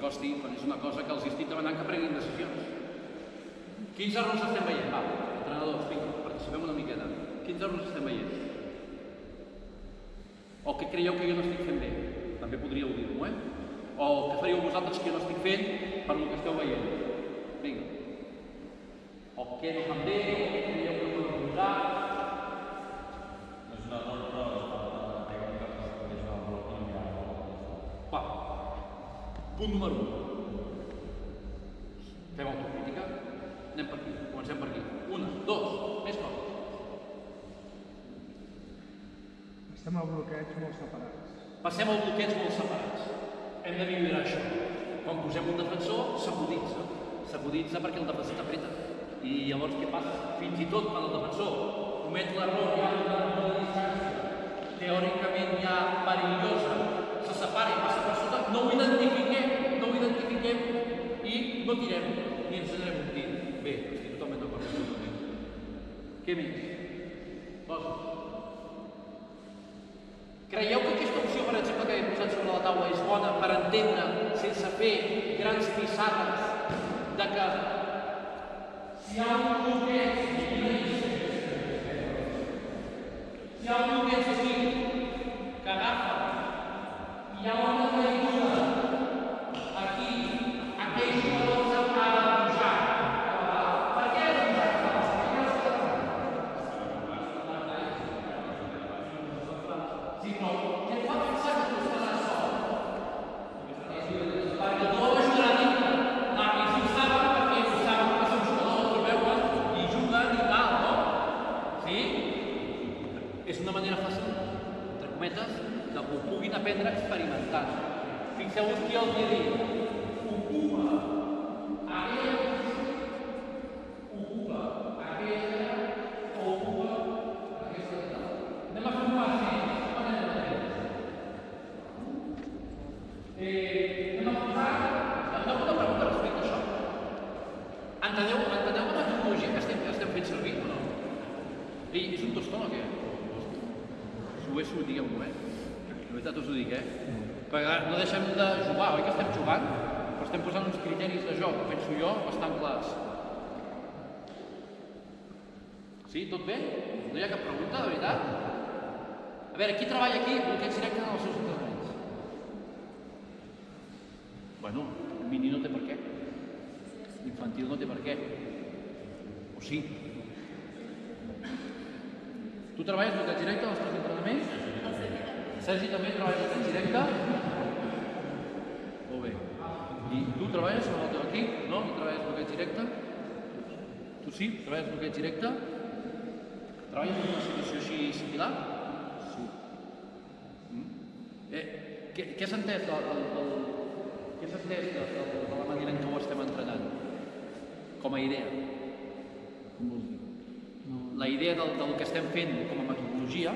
costi, quan és una cosa que els estic demanant que prenguin decisions. Quins errors estem veient? Va, entrenadors, vinga, participem una miqueta. Quins errors estem veient? O què creieu que jo no estic fent bé? També podríeu dir-m'ho, O què faríeu vosaltres que jo no estic fent per el que esteu veient? Vinga. O què no fan bé, o què creieu que podeu posar? No és un error, però la tècnica és una bloc i mirar. Va. Punt número 1. Fem autocrítica. Anem per aquí. Comencem per aquí. 1, 2, més coses. Estem a bloqueig molt separats. Passem al bloqueig molt separats. Hem de millorar això. Quan posem un defensor, s'aguditza. S'aguditza perquè el defensor t'apreta. I llavors què passa? Fins i tot quan el defensor comet l'error ja de distància, teòricament ja perillosa, se separa i passa per sota, no ho identifiquem i no tirem, ni ens donem un tir. Bé, estic totalment d'acord amb tu. Què més? Coses. Creieu que aquesta opció, per exemple, que he posat sobre la taula és bona per entendre, sense fer grans pissarres, de que si hi ha un bloqueig aquí que agafa, hi ha una caiguda aquí, aquell jugador s'ha de pujar. Per què ha de pujar? Sí, però què et fa pensar que tu estaràs sol? Perquè no ho ajudarà a dir. I si ho saben, perquè ho saben que és un jugador, i veuen, i juguen i tal, no? Sí? És una manera fàcil, entre cometes, que ho puguin aprendre experimentant. Fixeu-vos qui els hi diu. Ocupa aquella o ocupa aquesta. Anem a fer un pas més. Anem a posar una pregunta respecte a això. Enteneu la metodologia que estem fent servir o no? Ei, és un tostó o què? Si ho és, digueu-m'ho, De veritat us ho dic, Perquè no deixem de jugar, oi que estem jugant? Però estem posant uns criteris de joc, penso jo, bastant clars. Sí, tot bé? No hi ha cap pregunta, de veritat? A veure, qui treballa aquí bloqueig directe en els seus entrenaments? Bueno, mini no té per què. Infantil no té per què. O sí? Tu treballes bloqueig directe en els teus entrenaments? Sergi també treballa bloqueig directe? Molt bé. I tu treballes amb el teu equip? No? Tu treballes bloqueig directe? Tu sí? Treballes bloqueig directe? Treballes en una situació així similar? Sí. Què s'ha entès de la manera en què ho estem entrenant? Com a idea? Com vols dir? La idea del que estem fent com a metodologia,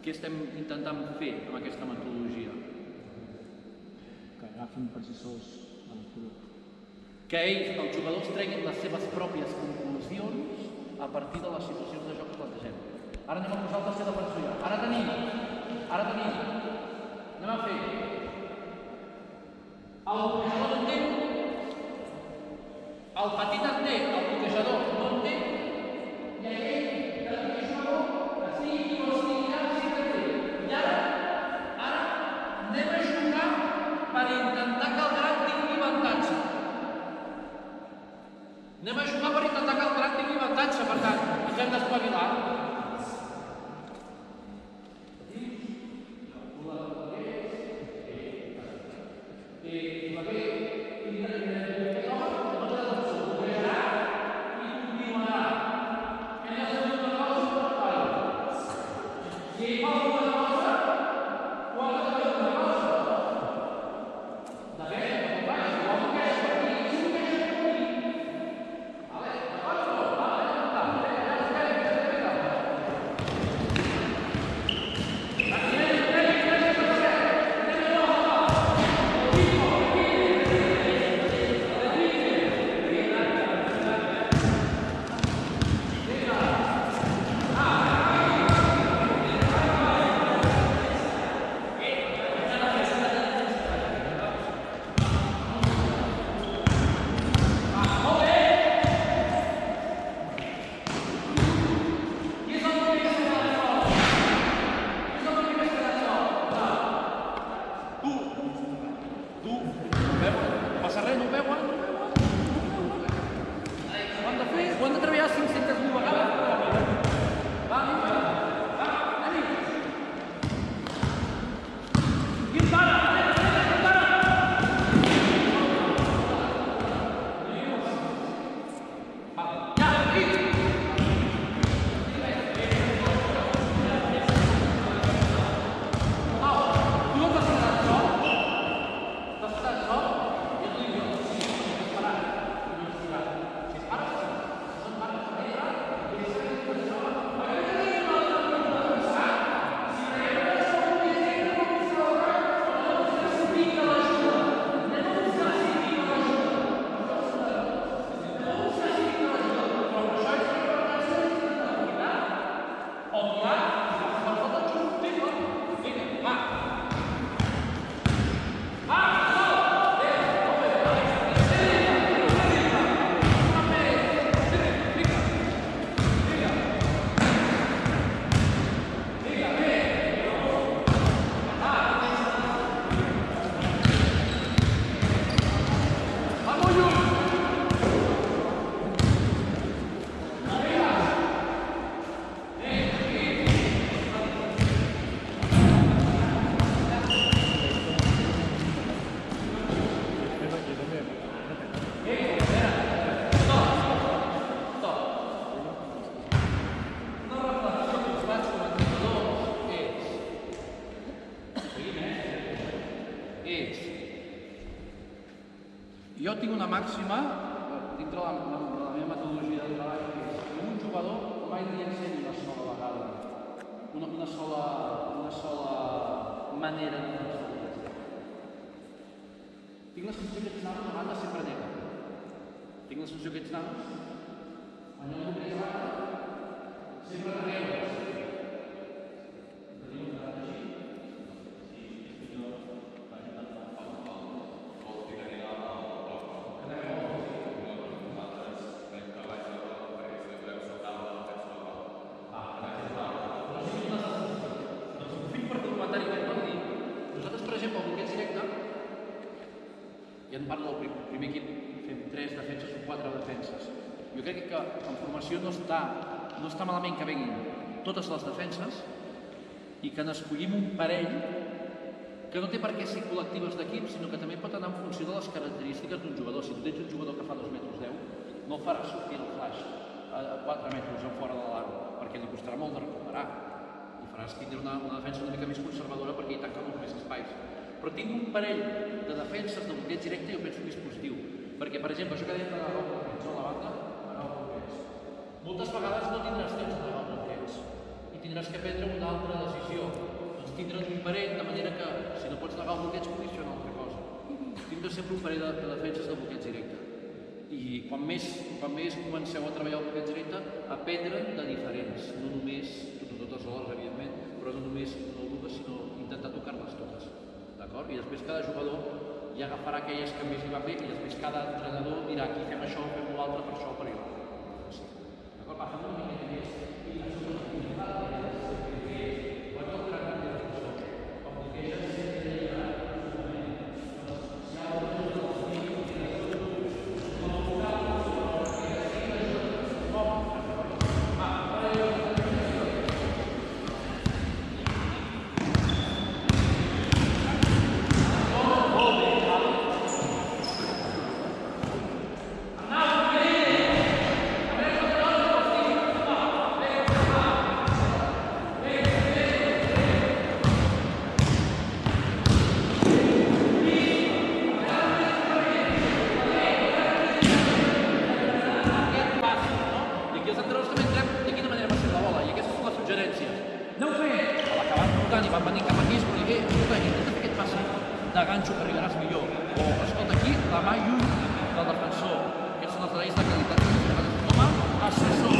què estem intentant fer amb aquesta metodologia? Que agafin per si sols la lectura. Que ells, els jugadors, treguin les seves pròpies conclusions a partir de les situacions de joc que plantegem. Ara anem a posar el tercer defensor ja. Ara tenim. Anem a fer. El bloquejador no entén. El petit entén, el bloquejador no entén. I aquell del jugador estigui qui no estigui allà, sí que té. I ara anem a jugar per intentar que el gran tingui avantatge. Anem a jugar per intentar que el gran tingui avantatge, per tant, ens hem d'espavilar. I continuarà Jo tinc una màxima, dintre la meva metodologia de treball, que és que un jugador mai li ensenyi una sola vegada, una sola manera de fer les coses. Tinc la sensació que aquests nanos a banda sempre neguen. Tinc la sensació que aquests nanos, en el moment de banda, sempre neguen. Parlo del primer equip, fem 3 defenses o 4 defenses. Jo crec que en formació no està malament que venguin totes les defenses i que n'escollim un parell que no té per què ser col·lectives d'equip, sinó que també pot anar en funció de les característiques d'un jugador. Si tu tens un jugador que fa 2 metres 10, no el faràs sortir el flash a 4 metres en fora de l'aro, perquè li costarà molt de recuperar. I faràs tindre una defensa una mica més conservadora perquè hi tanca molts més espais. Però tinc un parell de defenses de bloqueig directe i jo penso que és positiu. Perquè, per exemple, això que dèiem d'agafar el bloqueig a la banda, agafar el bloqueig. Moltes vegades no tindràs temps d'agafar el bloqueig i tindràs que prendre una altra decisió. Doncs tindre'n un parell, de manera que, si no pots agafar el bloqueig, puguis fer una altra cosa. Tindre sempre un parell de defenses de bloqueig directe. I quan més comenceu a treballar el bloqueig directe, aprendre de diferents. No només, totes alhora, evidentment, però no només no dues, sinó intentar tocar-les totes. I després cada jugador ja agafarà aquelles que més li van bé i després cada entrenador dirà aquí fem això, fem l'altre, per això, per allò. D'acord? Va, fem una miqueta més i això és una miqueta més. Quan el gran canvi de funció, com bloqueges, sempre hi ha un moment. Si hi ha un moment de de ganxo que arribaràs millor. O, escolta, aquí, la mà lluny del defensor. Aquests són els detalls de qualitat. Com a assessor.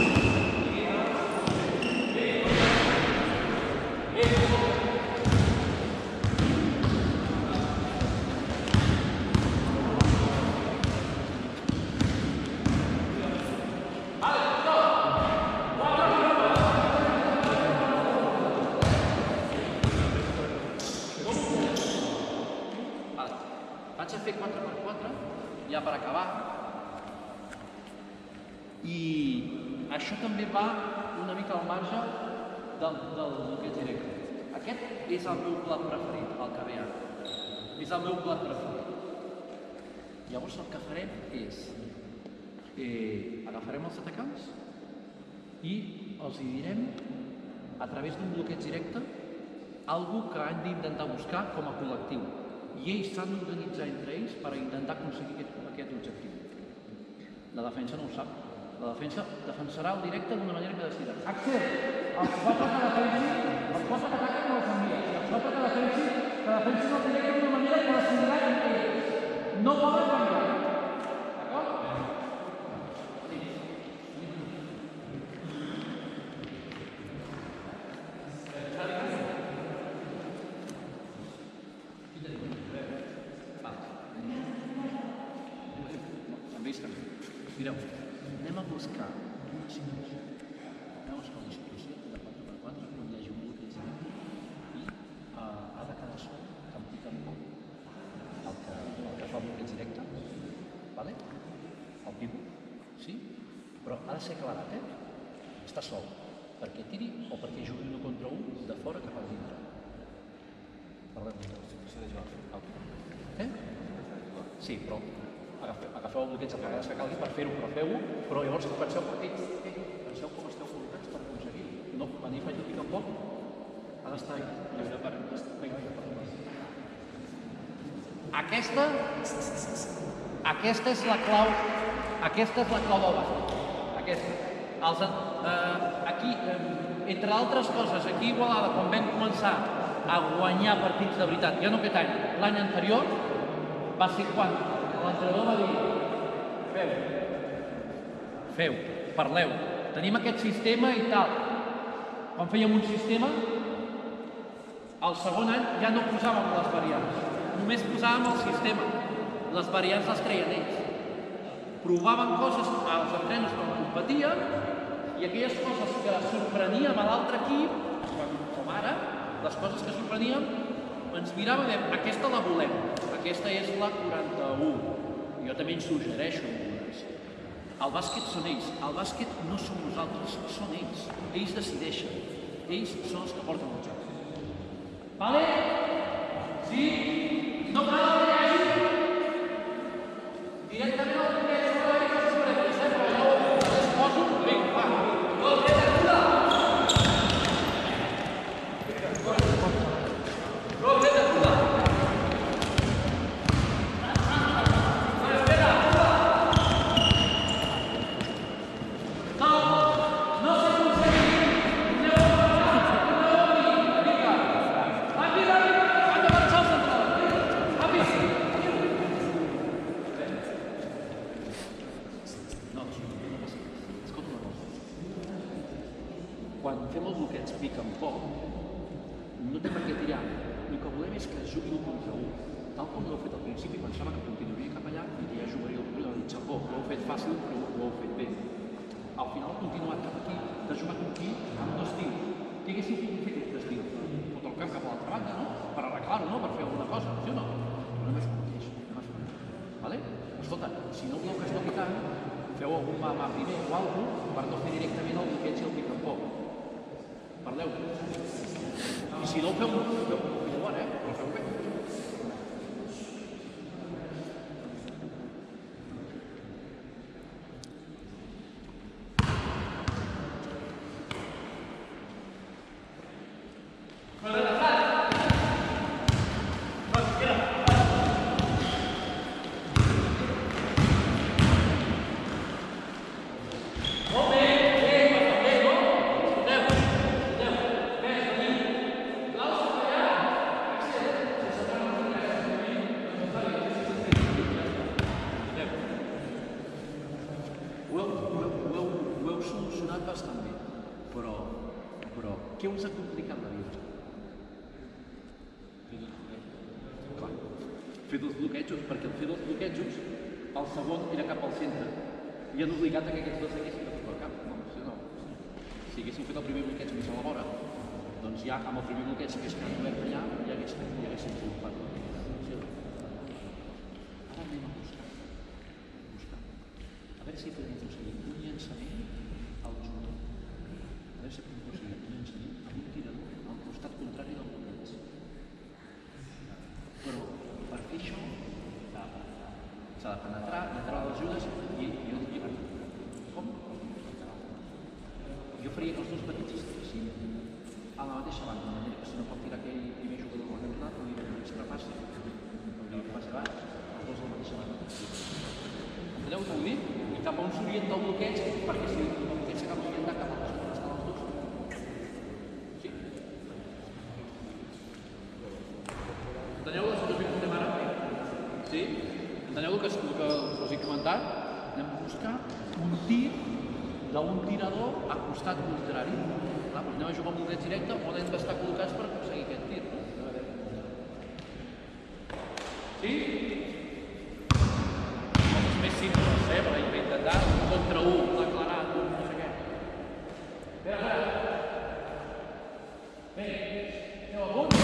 Vaig a fer 4x4, ja per acabar. I això també va una mica al marge del bloqueig directe. Aquest és el meu plat preferit, el que ve ara. És el meu plat preferit. Llavors el que farem és agafarem els atacants i els direm a través d'un bloqueig directe algú que han d'intentar buscar com a col·lectiu. I ells s'han d'organitzar entre ells per intentar aconseguir aquest objectiu. La defensa no ho sap. La defensa defensarà el directe d'una manera que decidrà. Axel, els pobles que ataquen no els envies. Els pobles que defensin el directe d'una manera que decidirà entre ells. No poden canviar. D'acord? Mireu, anem a buscar una situació. Anem a buscar una situació de 4x4 on hi hagi un bloqueig directe i ha de quedar sol, que em pica molt el que fa bloqueig directe, vale? El pivot, sí? Però ha de ser clarat, està sol, perquè tiri o perquè jugui 1 contra 1 de fora cap a dintre. Parlem de la situació de joc. Sí, però agafeu el bloqueig a vegades que calgui per fer-ho, però feu-ho, però llavors penseu com esteu col·locats per aconseguir-ho. No, venir faig pic a poc, ha d'estar lliure per... Aquesta és la clau del bàsquet. Aquesta. Aquí, entre altres coses, aquí a Igualada, quan vam començar a guanyar partits de veritat, ja no aquest any, l'any anterior, va ser quan l'entrenador va dir feu, parleu, tenim aquest sistema i tal. Quan fèiem un sistema, el segon any ja no posàvem les variants, només posàvem el sistema. Les variants les creien ells. Provaven coses als entrenos quan competien i aquelles coses que sorpreníem a l'altre equip, com ara, les coses que sorpreníem, ens miràvem i dèiem, aquesta la volem, aquesta és la 41. Jo també ens suggereixo algunes. El bàsquet són ells, el bàsquet no som nosaltres, són ells. Ells decideixen, ells són els que porten el joc. Vale? Sí? No cal que hi hagi directament al bloqueig sobre la mica sobre ells, però jo els poso, vinga, va. Quan fem el bloqueig pic en poc, no té per què tirar. El que volem és que es jugui un contra un. Tal com ho heu fet al principi, pensava que continuaria cap allà i que ja jugaria el contra un. Xapó, ho heu fet fàcil, però ho heu fet bé. Al final heu continuat cap aquí, t'has jugat aquí amb dos tirs. Què haguéssim pogut fer aquests tres tirs? Fotre el camp cap a l'altra banda, no? Per arreglar-ho, no? Per fer alguna cosa, sí o no? Però no m'és mateix, no m'és mateix. Vale? Escolta, si no voleu que es toqui tant, feu algun mà primer o alguna cosa per no fer directament el bloqueig i el pic en poc. Parleu. I si no ho feu bona, però feu bé. Ho heu solucionat bastant bé, però què us ha complicat la vida? Fer dos bloquejos, perquè al fer dos bloquejos el segon era cap al centre i han obligat que aquests dos haguessin de fer el cap, no? Si haguessin fet el primer bloqueig més a la vora, doncs ja amb el primer bloqueig que hagués quedat obert allà ja haguessin pogut fer el ara anem a buscar. A veure si podem aconseguir un llançament al jugador. A veure si podem aconseguir un llançament amb un tirador al costat contrari del bloqueig. Però per fer això s'ha de penetrar, entrar a les ajudes i jo dic, com? Jo faria que els dos petits estiguessin a la mateixa banda, de manera que si no pot tirar aquell primer jugador del campionat, no li trepassi, no li passi baix, els dos a la mateixa banda. Enteneu què vull dir? I cap a on s'orienta el bloqueig, perquè si el bloqueig s'acaba orientant cap a on estan els dos. Sí? Enteneu la situació que estem ara? Sí? Enteneu el que us he comentat? Anem a buscar un tir d'un tirador a costat contrari. Clar, doncs anem a jugar un bloqueig directe on hem d'estar col·locats per aconseguir aquest tir. Sí? Coses més simples, per intentar un contra un, declarat, no sé què. Espera. Bé, aneu a punt.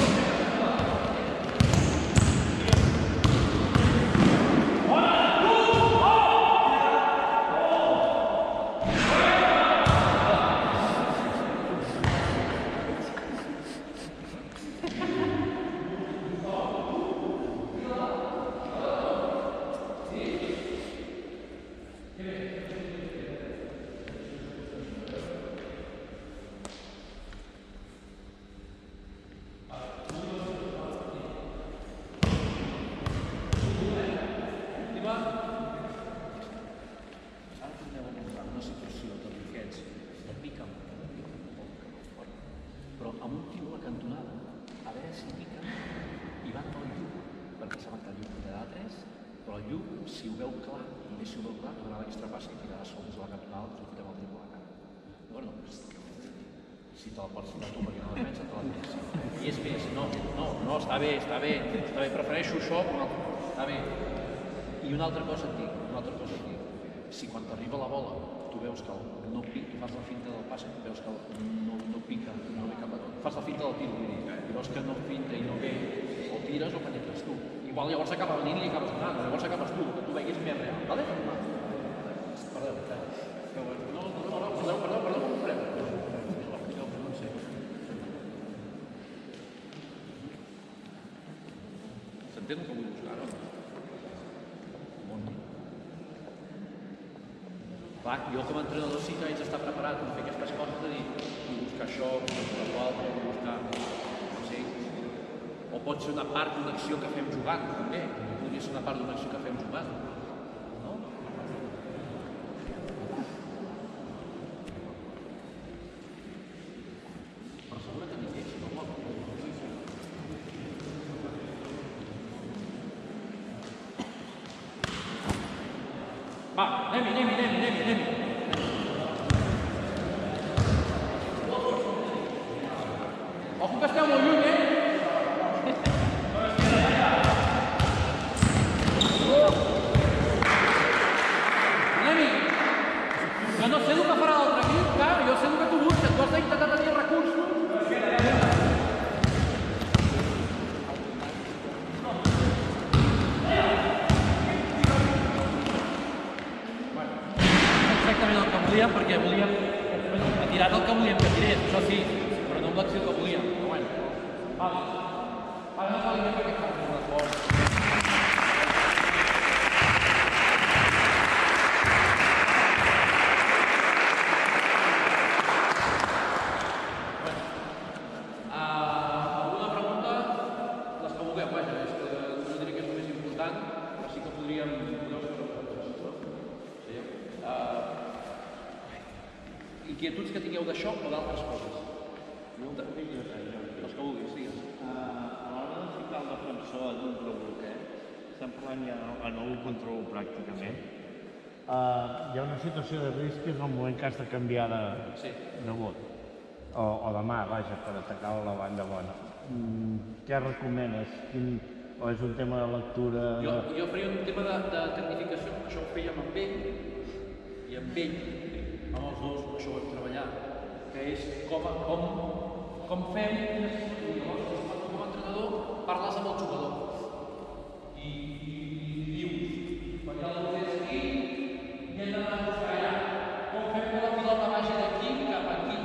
si ho veu clar, només si ho veu clar, donarà l'extra passa i tirarà sol des de la cantonada, us ho fotem al triple a la cara. Bueno, si te la pots tirar tu perquè no la defensa, te la tires. I és més, no, està bé, prefereixo això que un altre cosa, està bé. I una altra cosa et dic, si quan t'arriba la bola tu veus que no pica, tu fas la finta del passe, veus que no pica, no ve cap a tot, fas la finta del tir, vull dir, i veus que no finta i no ve, o tires o penetres tu. Igual llavors acaba venint i acabes donant, llavors acabes tu, que tu veguis més real, vale? Perdó, com ho farem? No sé. S'entén el que vull buscar, no? Clar, jo com a entrenador sí que haig d'estar preparat per fer aquestes coses de dir, vull buscar això, vull buscar l'altre, vull buscar... no sé, o pot ser una part d'una acció que fem jugant, també. Podria ser una part d'una acció que fem jugant, no? Però segur que n'hi és, no? Va, anem-hi. Ojo que esteu molt lluny, Anem-hi. Jo no sé el que farà l'altre equip, clar, jo sé el que tu busques, tu has d'intentar tenir recursos. Exactament el que volíem, perquè volíem... ha tirat el que volíem que tirés, això sí, però no amb l'acció que volíem. Però bueno, va, no fa l'idea perquè fa un esforç. Alguna pregunta? Les que vulgueu, vaja, és que no diré que és el més important, però sí que podríem... Inquietuds que tingueu d'això o d'altres coses? Els que vulguis, digues. A l'hora de ficar el defensor dintre el bloqueig, estem parlant ja en el control pràcticament, hi ha una situació de risc que és el moment que has de canviar de vot, o de mà, vaja, per atacar la banda bona. Què recomanes? O és un tema de lectura? Jo faria un tema de tecnificació, això ho fèiem amb ell, i amb ell, amb els dos, això ho hem treballat, que és com fem, com a entrenador parles amb el jugador i dius, quan hi ha el és aquí, i hem d'anar a buscar allà, com fem que la pilota vagi d'aquí cap aquí,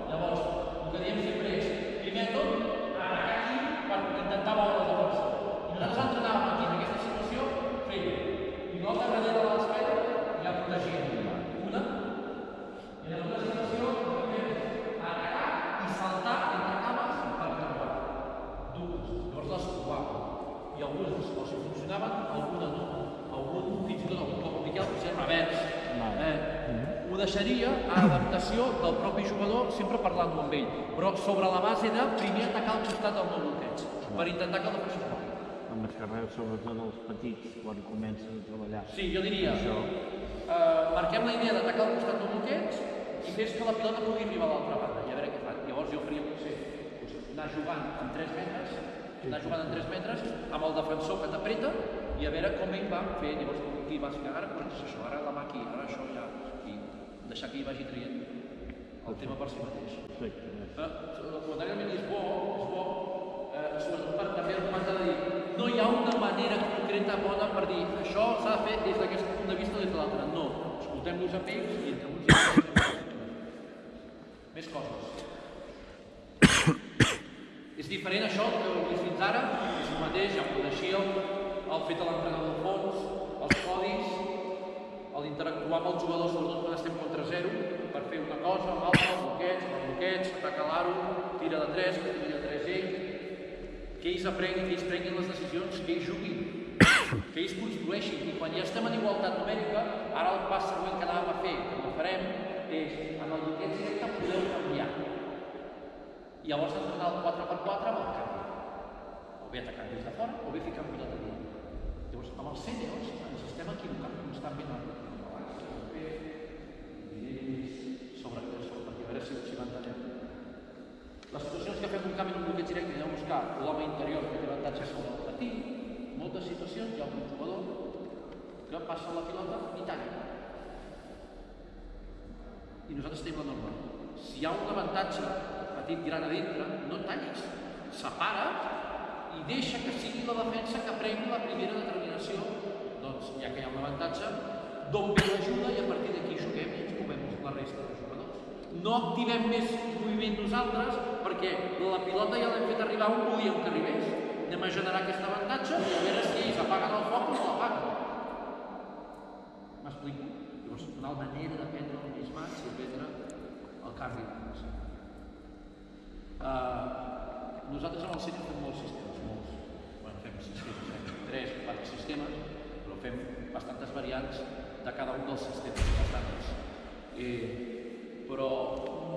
llavors, el que diem sempre és, primer tot, anar aquí per intentar veure el defensor, i nosaltres entrenàvem aquí en aquesta situació, fent pilota darrere de l'esquerra i ja protegint, i en una situació atacar i saltar entre cames per creuar. Llavors les provàvem. I algunes, o si funcionaven, alguna no. Fins i tot algun cop Miquel potser revers. Ho deixaria a adaptació del propi jugador, sempre parlant-ho amb ell, però sobre la base de primer atacar al costat del nou bloqueig, per intentar que el defensor faci. Amb els carrers, sobretot els petits, quan comencen a treballar. Sí, jo diria, marquem la idea d'atacar al costat del bloqueig i fes que la pilota pugui arribar a l'altra banda, i a veure què fan. Llavors jo faria potser anar jugant en 3 metres, amb el defensor que t'apreta i a veure com ell va fer. Llavors aquí vas ficar, ara corregis això, ara la mà aquí, ara això ja, i deixar que hi vagi traient el tema per si mateix. Realment és bo, sobretot per també argumentar de dir no hi ha una manera concreta bona per dir això s'ha de fer des d'aquest punt de vista o des de l'altre. No, escoltem-los amb ells i entre uns i altres. Més coses. És diferent això que heu vist fins ara, és el mateix, ja ho coneixíeu, el fet de l'entrenador de fons, els codis, l'interactuar amb el jugador, sobretot quan estem contra 0, per fer una cosa, una altra, bloqueig, atacar l'aro, tira de 3, que tira de 3 ell, que ells aprenguin, que ells prenguin les decisions, que ells juguin, que ells construeixin. I quan ja estem en igualtat numèrica, ara el pas següent que anàvem a fer, que no farem, és amb el bloqueig directe podeu canviar. I llavors entrenar el 4x4 amb el canvi. O bé atacant des de fora, o bé ficant pilota dintre. Llavors, amb els sèniors ens estem equivocant constantment perquè a veure si m'entenem. Les situacions que fem un canvi en un bloqueig directe i anem a buscar l'home interior que té avantatge sobre el petit, en moltes situacions hi ha un jugador que passa la pilota i talla. I nosaltres tenim la norma. Si hi ha un avantatge petit gran a dintre, no tallis. Separa i deixa que sigui la defensa que prengui la primera determinació. Doncs, ja que hi ha un avantatge, d'on ve l'ajuda i a partir d'aquí juguem i ens movem la resta de jugadors. No activem més moviment nosaltres perquè la pilota ja l'hem fet arribar on volíem que arribés. Anem a generar aquest avantatge i a veure si ells apaguen el foc o no l'apaguen. M'explico? Llavors, una manera d'aprendre el més maig i aprendre el canvi de fase. Nosaltres amb el centre fem molts sistemes, molts. Bueno, fem sistemes, 3 o 4 sistemes, però fem bastantes variants de cada un dels sistemes, bastantes. Però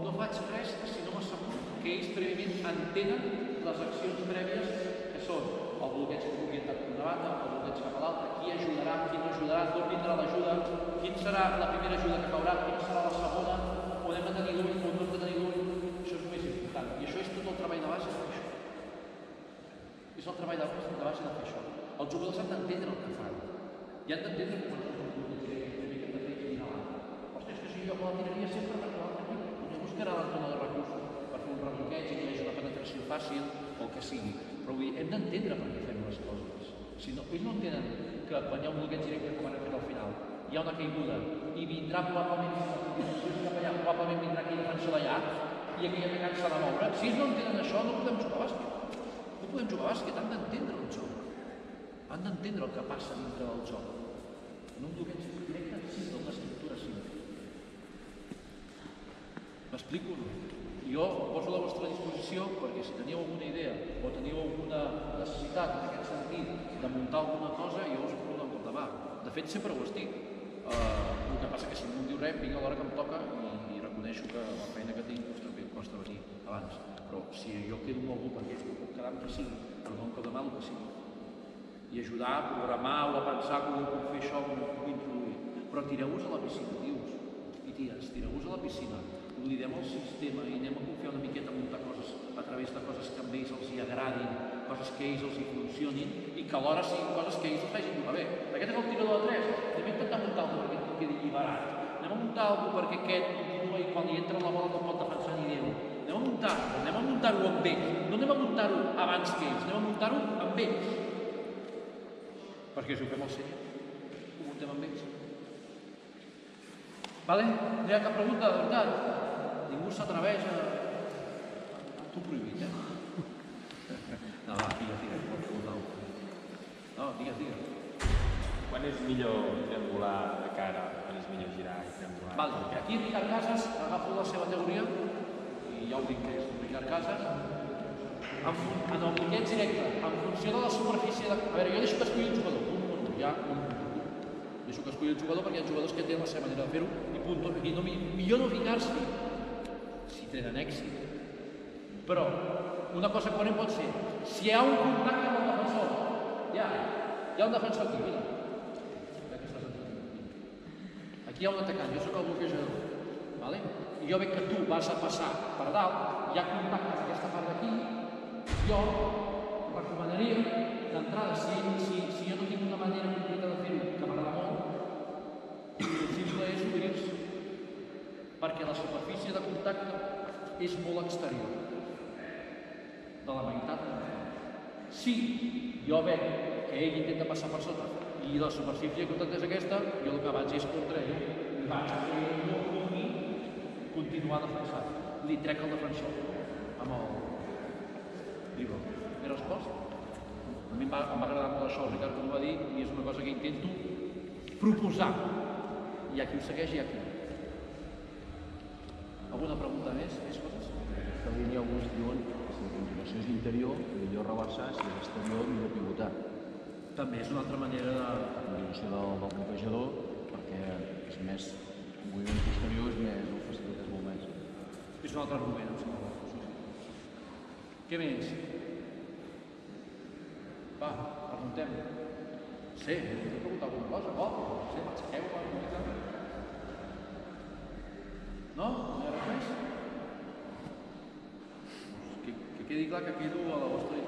no faig res si no m'asseguro que ells prèviament entenen les accions prèvies que són el bloqueig orientat per una banda, el bloqueig cap a l'altra, qui ajudarà, qui no ajudarà, d'on vindrà l'ajuda, quin serà la primera ajuda que caurà, quina serà la segona, on hem de tenir l'ull, on no hem de tenir l'ull. Això és el més important. I això és tot el treball de base de fer això. És el treball de base de fer això. Els jugadors han d'entendre el que fan. I han d'entendre que quan es fa un bloqueig directe, que hem de fer i anar. Ostres, que si jo me la tiraria sempre perquè l'altre equip no buscarà l'entrena de recursos per fer un rebloqueig i que hi hagi una penetració fàcil o el que sigui. Però vull dir, hem d'entendre per què fem les coses. Si no, ells no entenen que quan hi ha un bloqueig directe, com han fet al final, hi ha una caiguda i vindrà probablement, cap allà, probablement vindrà aquell defensor d'allà i aquell atacant s'ha de moure. Si ells no entenen això, no podem jugar a bàsquet. No podem jugar a bàsquet, han d'entendre el joc. Han d'entendre el que passa dintre del joc. En un bloqueig directe, sí, d'una estructura simple. M'explico o no? Jo poso a la vostra disposició perquè si teníeu alguna idea o teníeu alguna necessitat en aquest sentit de muntar alguna cosa, jo us puc donar un cop de mà. De fet, sempre ho estic. El que passa que si no em diu res, vinc a l'hora que em toca i reconeixo que la feina que tinc costa venir abans. Però si jo quedo amb algú perquè puc quedar amb qui sigui, però no em cop de mà el que sigui. I ajudar a programar o a pensar com ho puc fer això, com ho puc introduir. Però tireu-vos a la piscina, tios i ties, tireu-vos a la piscina. Oblidem el sistema i anem a confiar una miqueta a muntar coses a través de coses que a ells els hi agradin, coses que a ells els hi funcionin i que alhora siguin coses que a ells els facin jugar bé. Aquest és el tirador de 3. Anem a intentar muntar alguna perquè no quedi alliberat. Anem a muntar alguna perquè aquest continua i quan li entra la bola no pot defensar ni Déu. Anem a muntar-ho amb ells. No anem a muntar-ho abans que ells, anem a muntar-ho amb ells. Perquè si ho fem al sènior, ho muntem amb ells. Vale? No hi ha cap pregunta, de veritat. Ningú s'atreveix a... T'ho prohibit, No, va, tira. No, digues. Quan és millor triangular de cara? Quan és millor girar i triangular? Vale, aquí Ricard Casas, agafo la seva teoria, i ja ho dic que és Ricard Casas, en el bloqueig directe, en funció de la superfície de... A veure, jo deixo que escolli un jugador, deixo que escolli el jugador perquè hi ha jugadors que tenen la seva manera de fer-ho i punt. Millor no ficar-s'hi si tenen èxit. Però una cosa coherent pot ser si hi ha un contacte amb el defensor, hi ha un defensor aquí, mira. Aquí hi ha un atacant, jo sóc el bloquejador, vale? I jo veig que tu vas a passar per dalt, hi ha contacte amb aquesta part d'aquí, jo recomanaria d'entrada, si jo no tinc una manera concreta de fer-ho, que m'agrada molt, el possible és obrir-se, perquè la superfície de contacte és molt exterior, de la meitat. Si jo veig que ell intenta passar per sota i la superfície de contacte és aquesta, jo el que vaig és contra ell, i vaig a que ell no pugui continuar defensant. Li trec el defensor amb el dribble. He respost? A mi em va agradar molt això, el Ricard ho va dir, i és una cosa que intento proposar. Hi ha qui ho segueix i hi ha qui no. Alguna pregunta més? Més coses? Aquesta línia alguns diuen que si la continuació és interior, millor reversar, si és exterior, millor pivotar. També és una altra manera de... La combinació del bloquejador, perquè és més... El moviment posterior és més... ho facilites molt més. És un altre argument, em sembla. Què més? Va, preguntem. sé, t'he preguntat alguna cosa, no sé, m'aixequeu una mica. No? No hi ha res més? Que quedi clar que quedo a la vostra